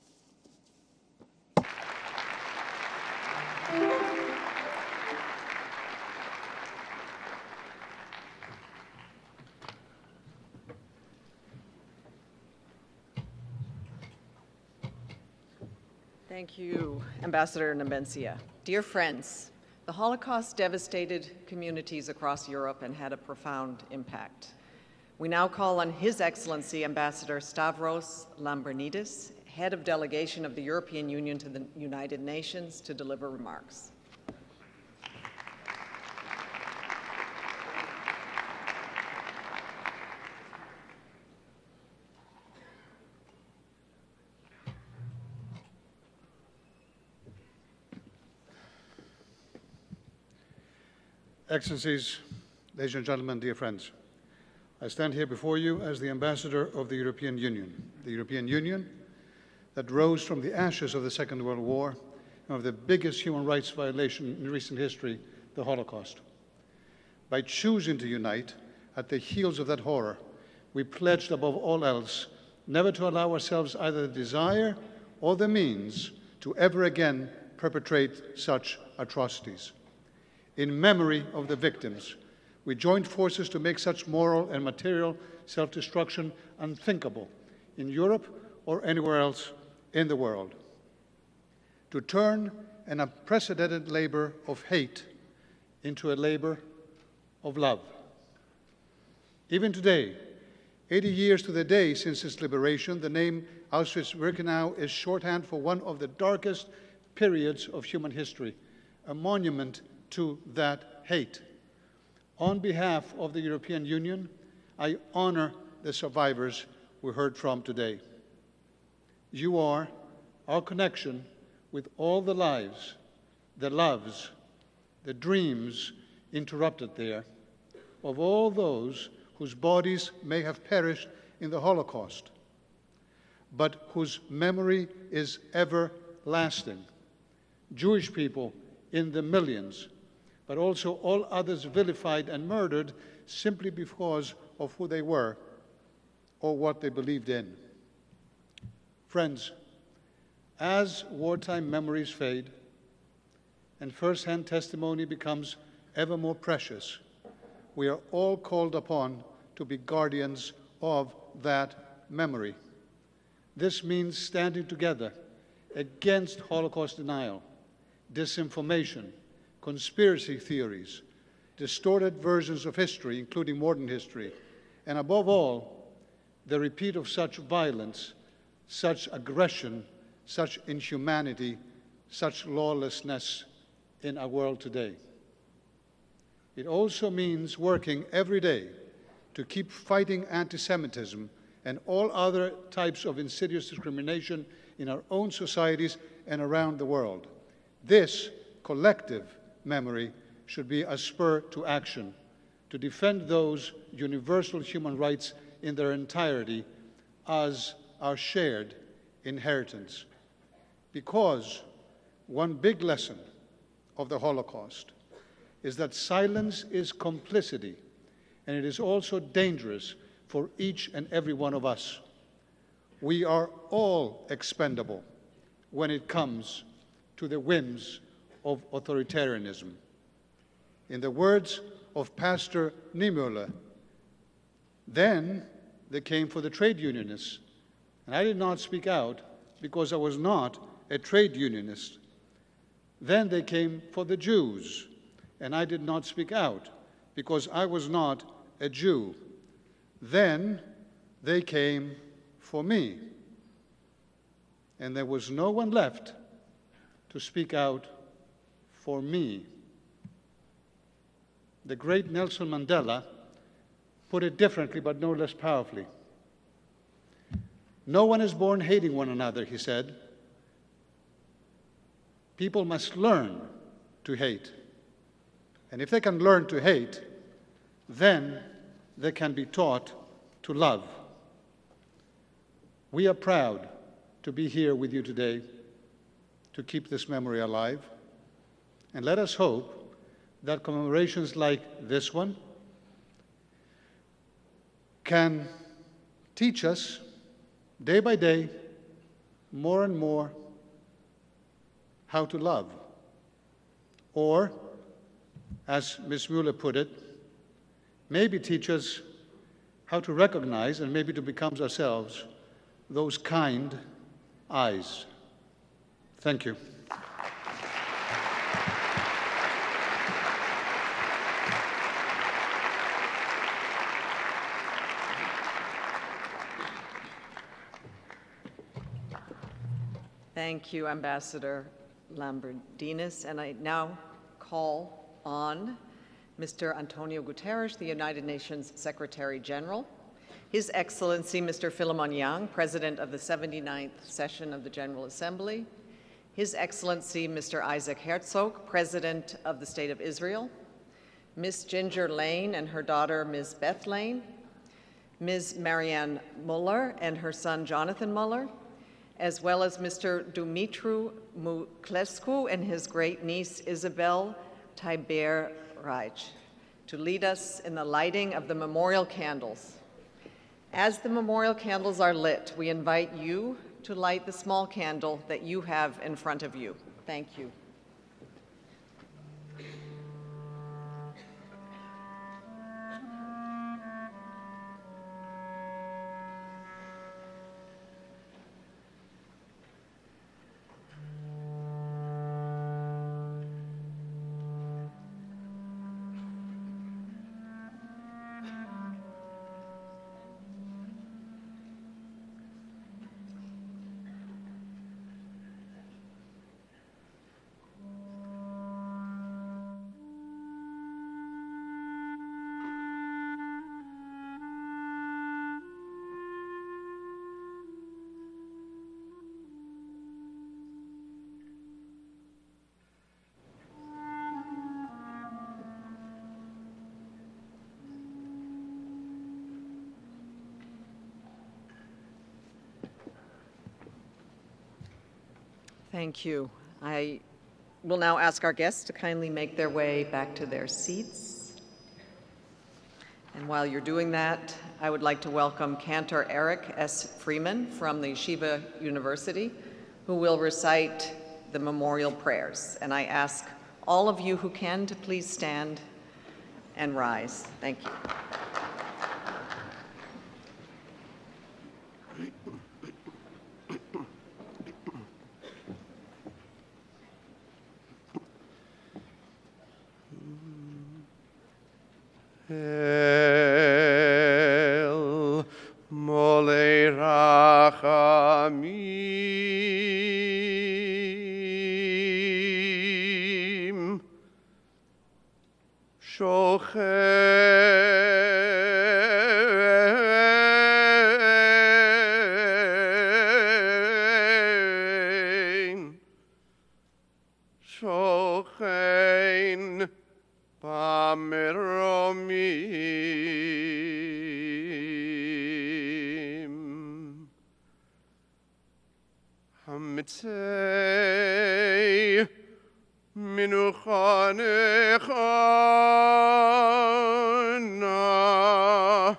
Thank you, Ambassador Nemencia. Dear friends, the Holocaust devastated communities across Europe and had a profound impact. We now call on His Excellency Ambassador Stavros Lambrinidis, Head of Delegation of the European Union to the United Nations, to deliver remarks. Excellencies, ladies and gentlemen, dear friends, I stand here before you as the ambassador of the European Union that rose from the ashes of the Second World War and of the biggest human rights violation in recent history, the Holocaust. By choosing to unite at the heels of that horror, we pledged above all else never to allow ourselves either the desire or the means to ever again perpetrate such atrocities. In memory of the victims, we joined forces to make such moral and material self-destruction unthinkable in Europe or anywhere else in the world. To turn an unprecedented labor of hate into a labor of love. Even today, 80 years to the day since its liberation, the name Auschwitz-Birkenau is shorthand for one of the darkest periods of human history, a monument to that hate. On behalf of the European Union, I honor the survivors we heard from today. You are our connection with all the lives, the loves, the dreams interrupted there, of all those whose bodies may have perished in the Holocaust, but whose memory is everlasting. Jewish people in the millions, but also all others vilified and murdered simply because of who they were or what they believed in. Friends, as wartime memories fade and first-hand testimony becomes ever more precious, we are all called upon to be guardians of that memory. This means standing together against Holocaust denial, disinformation, conspiracy theories, distorted versions of history, including modern history, and above all, the repeat of such violence, such aggression, such inhumanity, such lawlessness in our world today. It also means working every day to keep fighting anti-Semitism and all other types of insidious discrimination in our own societies and around the world. This collective memory should be a spur to action to defend those universal human rights in their entirety as our shared inheritance. Because one big lesson of the Holocaust is that silence is complicity, and it is also dangerous for each and every one of us. We are all expendable when it comes to the whims of authoritarianism. In the words of Pastor Niemöller, then they came for the trade unionists, and I did not speak out because I was not a trade unionist. Then they came for the Jews, and I did not speak out because I was not a Jew. Then they came for me, and there was no one left to speak out for me. The great Nelson Mandela put it differently, but no less powerfully. No one is born hating one another, he said. People must learn to hate. And if they can learn to hate, then they can be taught to love. We are proud to be here with you today to keep this memory alive. And let us hope that commemorations like this one can teach us day by day more and more how to love. Or, as Ms. Mueller put it, maybe teach us how to recognize and maybe to become ourselves those kind eyes. Thank you. Thank you, Ambassador Lambrinidis. And I now call on Mr. Antonio Guterres, the United Nations Secretary General, His Excellency Mr. Philemon Yang, President of the 79th Session of the General Assembly, His Excellency Mr. Isaac Herzog, President of the State of Israel, Miss Ginger Lane and her daughter, Ms. Beth Lane, Ms. Marianne Muller and her son, Jonathan Muller, as well as Mr. Dumitru Muclescu and his great niece, Isabel Tiber Reich, to lead us in the lighting of the memorial candles. As the memorial candles are lit, we invite you to light the small candle that you have in front of you. Thank you. Thank you. I will now ask our guests to kindly make their way back to their seats. And while you're doing that, I would like to welcome Cantor Eric S. Freeman from the Yeshiva University, who will recite the memorial prayers. And I ask all of you who can to please stand and rise. Thank you. El Molei Rachamim Shochein Pameromim Hamitzei Minuchanechana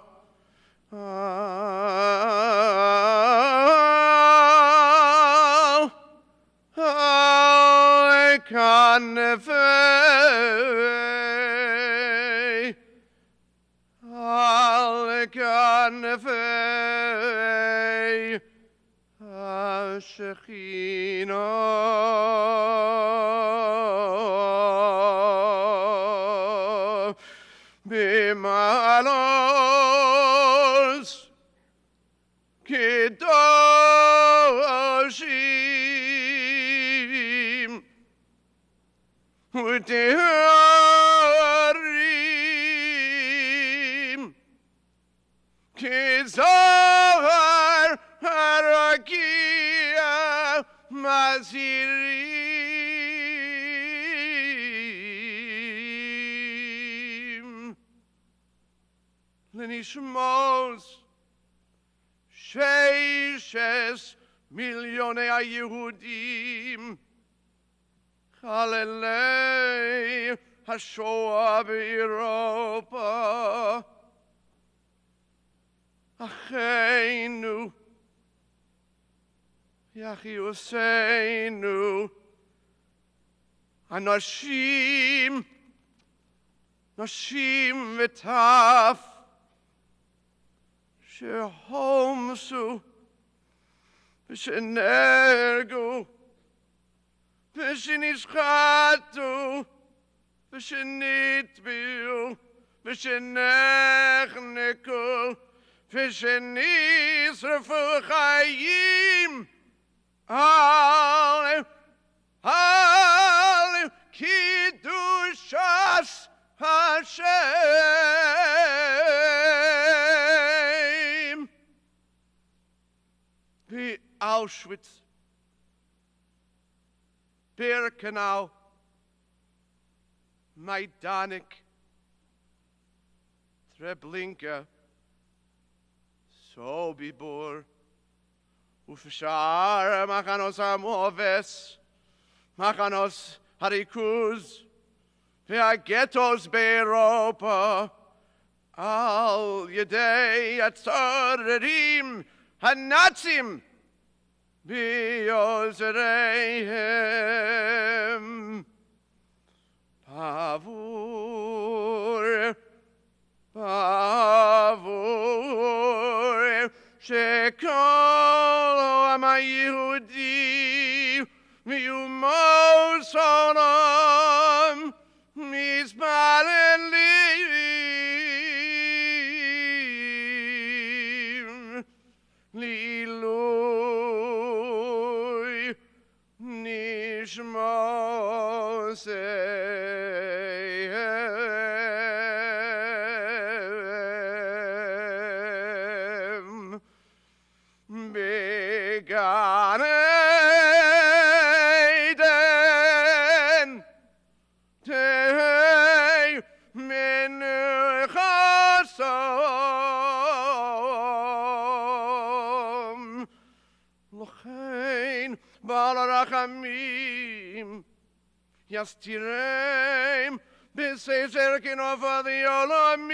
Al-Kanefei Al-Kanefei Ashechina Bimalos Kedoshim Uteharim Kizahar Harakia Mazirim Lenishmos Sheishes Millionei Yehudim Chalelei HaShoah b'Europa Acheinu Yachiuseinu Anashim Nashim v'taf Shehomsu V'shenergu V'shenishchatu V'shenitbiu V'shenechneku V'shenisrafu chayim Al Kiddushas Hashem Auschwitz, Birkenau, Majdanek, Treblinka, Sobibor, Ufshar, Machanos Amoves, Machanos Harikuz, Veagetos Beropa, Al Yedei Atzarim, Hanatzim, Biozrehem, Pavur, Pavur, Shekol Amayehudi, Miumo Solam, Mizbalen Lilui, Nishmoseihem, Began Eden, Tei Menuchasom, Lochein Balarachamim, Yastireim, Besezerkin of the Olamim,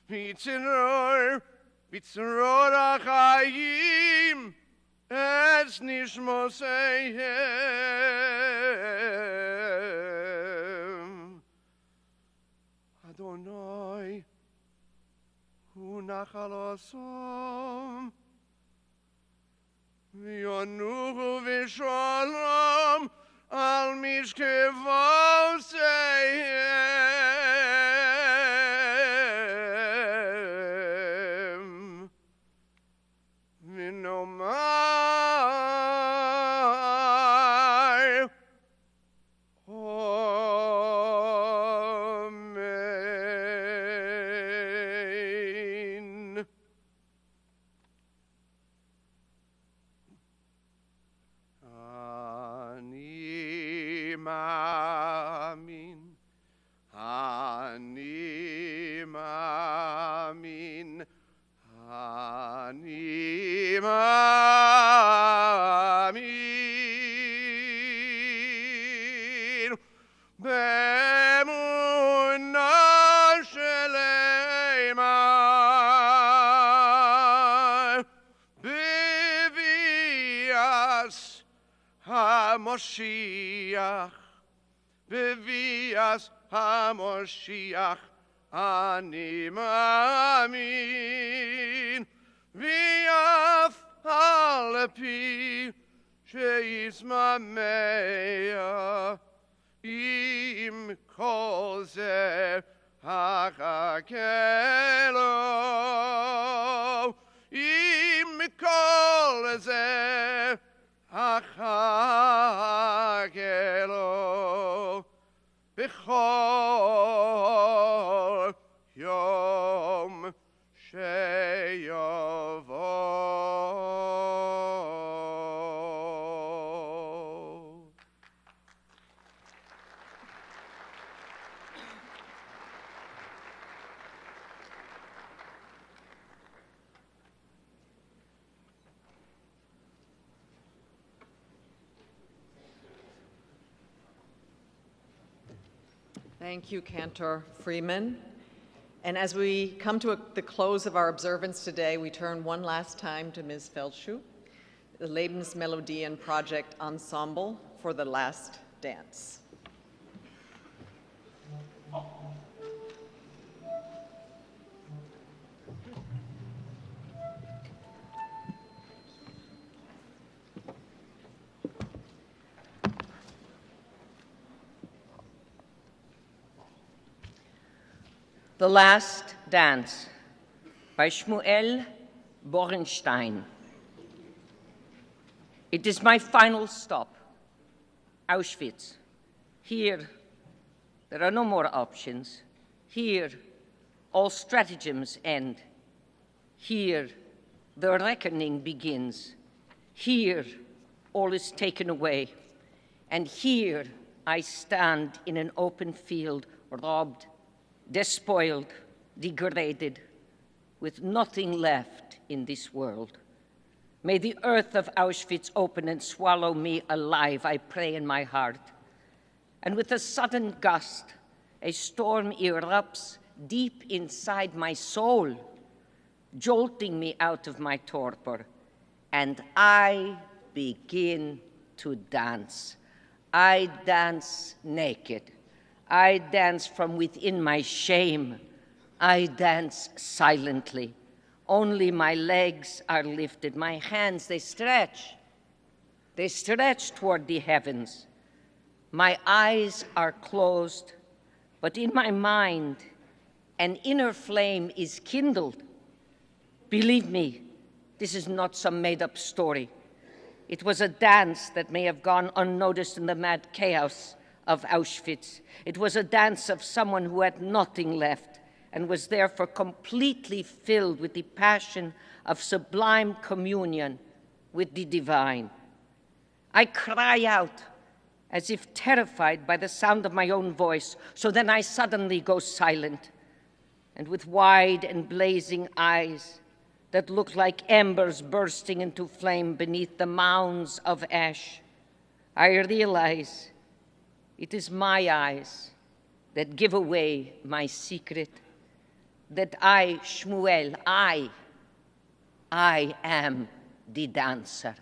Bitzror Achayim, Es Nishmoseihem, Adonai, Hu Nachalosom, V'yonuchu v'shalom al mishkevoseihem. V'nomar Amen. Ani mamin, ani mamin, ani mamin, be'emunah shelema, b'vias HaMoshiach, Bevias HaMoshiach, Ani Ma'amin, V'af Halepi, She'ismamea, Im Kol Zeh Hachakelo, Im Kol Zeh Achakelo, B'chol Yom Sheyavo. Thank you, Cantor Freeman. And as we come to the close of our observance today, we turn one last time to Ms. Feldschuh, the Lebensmelodien Project Ensemble for the last dance. The Last Dance by Shmuel Borenstein. It is my final stop, Auschwitz. Here, there are no more options. Here, all stratagems end. Here, the reckoning begins. Here, all is taken away. And here, I stand in an open field, robbed, despoiled, degraded, with nothing left in this world. May the earth of Auschwitz open and swallow me alive, I pray in my heart. And with a sudden gust, a storm erupts deep inside my soul, jolting me out of my torpor, and I begin to dance. I dance naked. I dance from within my shame. I dance silently. Only my legs are lifted. My hands, they stretch. They stretch toward the heavens. My eyes are closed, but in my mind, an inner flame is kindled. Believe me, this is not some made-up story. It was a dance that may have gone unnoticed in the mad chaos of Auschwitz. It was a dance of someone who had nothing left and was therefore completely filled with the passion of sublime communion with the divine. I cry out as if terrified by the sound of my own voice, so then I suddenly go silent, and with wide and blazing eyes that look like embers bursting into flame beneath the mounds of ash, I realize it is my eyes that give away my secret, that I, Shmuel, I am the dancer.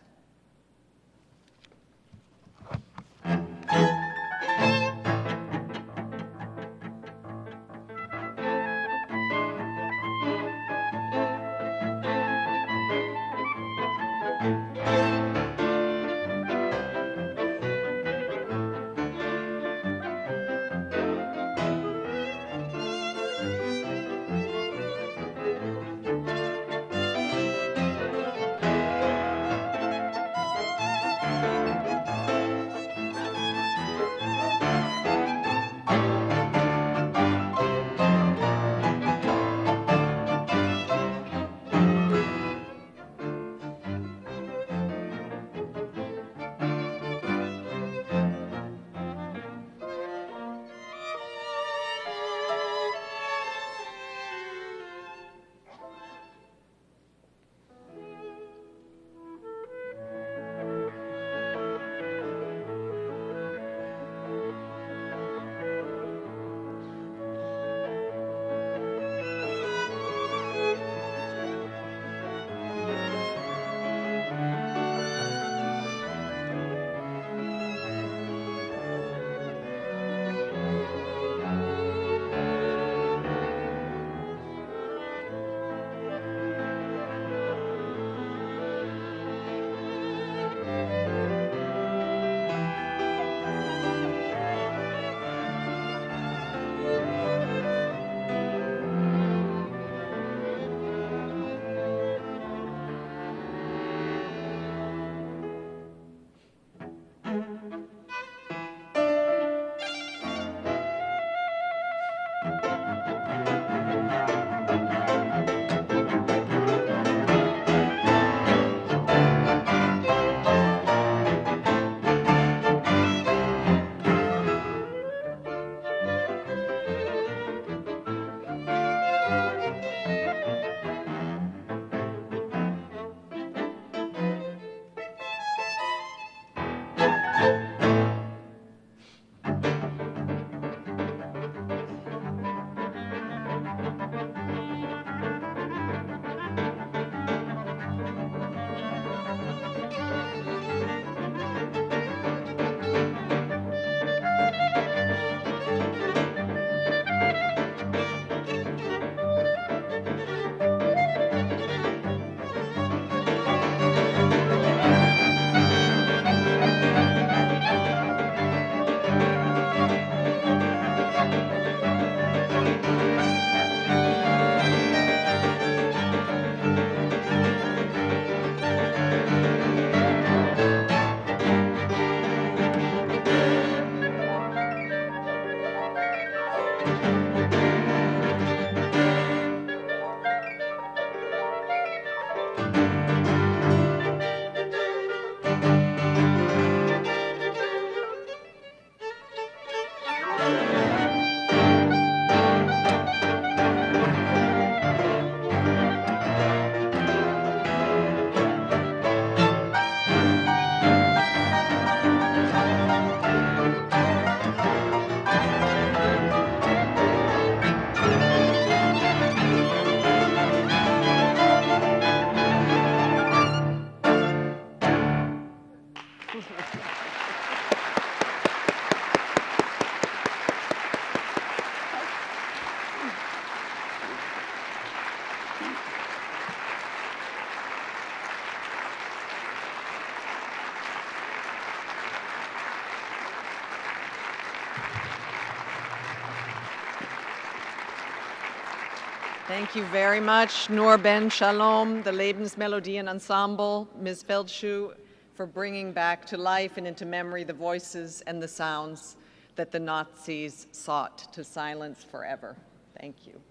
Thank you very much, Nur Ben Shalom, the Lebensmelodien Ensemble, Ms. Feldschuh, for bringing back to life and into memory the voices and the sounds that the Nazis sought to silence forever. Thank you.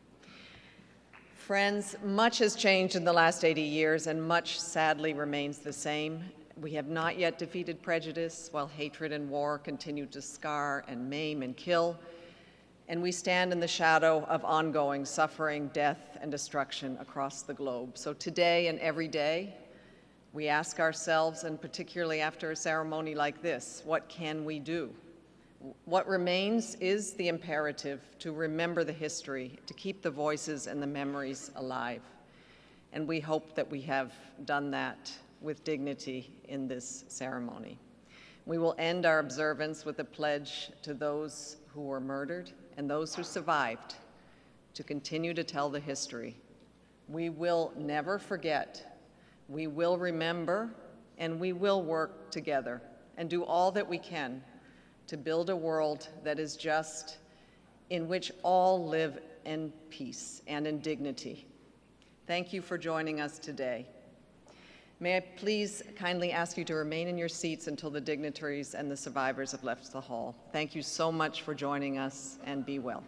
Friends, much has changed in the last 80 years, and much sadly remains the same. We have not yet defeated prejudice, while hatred and war continue to scar and maim and kill. And we stand in the shadow of ongoing suffering, death, and destruction across the globe. So today and every day, we ask ourselves, and particularly after a ceremony like this, what can we do? What remains is the imperative to remember the history, to keep the voices and the memories alive. And we hope that we have done that with dignity in this ceremony. We will end our observance with a pledge to those who were murdered and those who survived to continue to tell the history. We will never forget. We will remember, and we will work together and do all that we can to build a world that is just, in which all live in peace and in dignity. Thank you for joining us today. May I please kindly ask you to remain in your seats until the dignitaries and the survivors have left the hall. Thank you so much for joining us, and be well.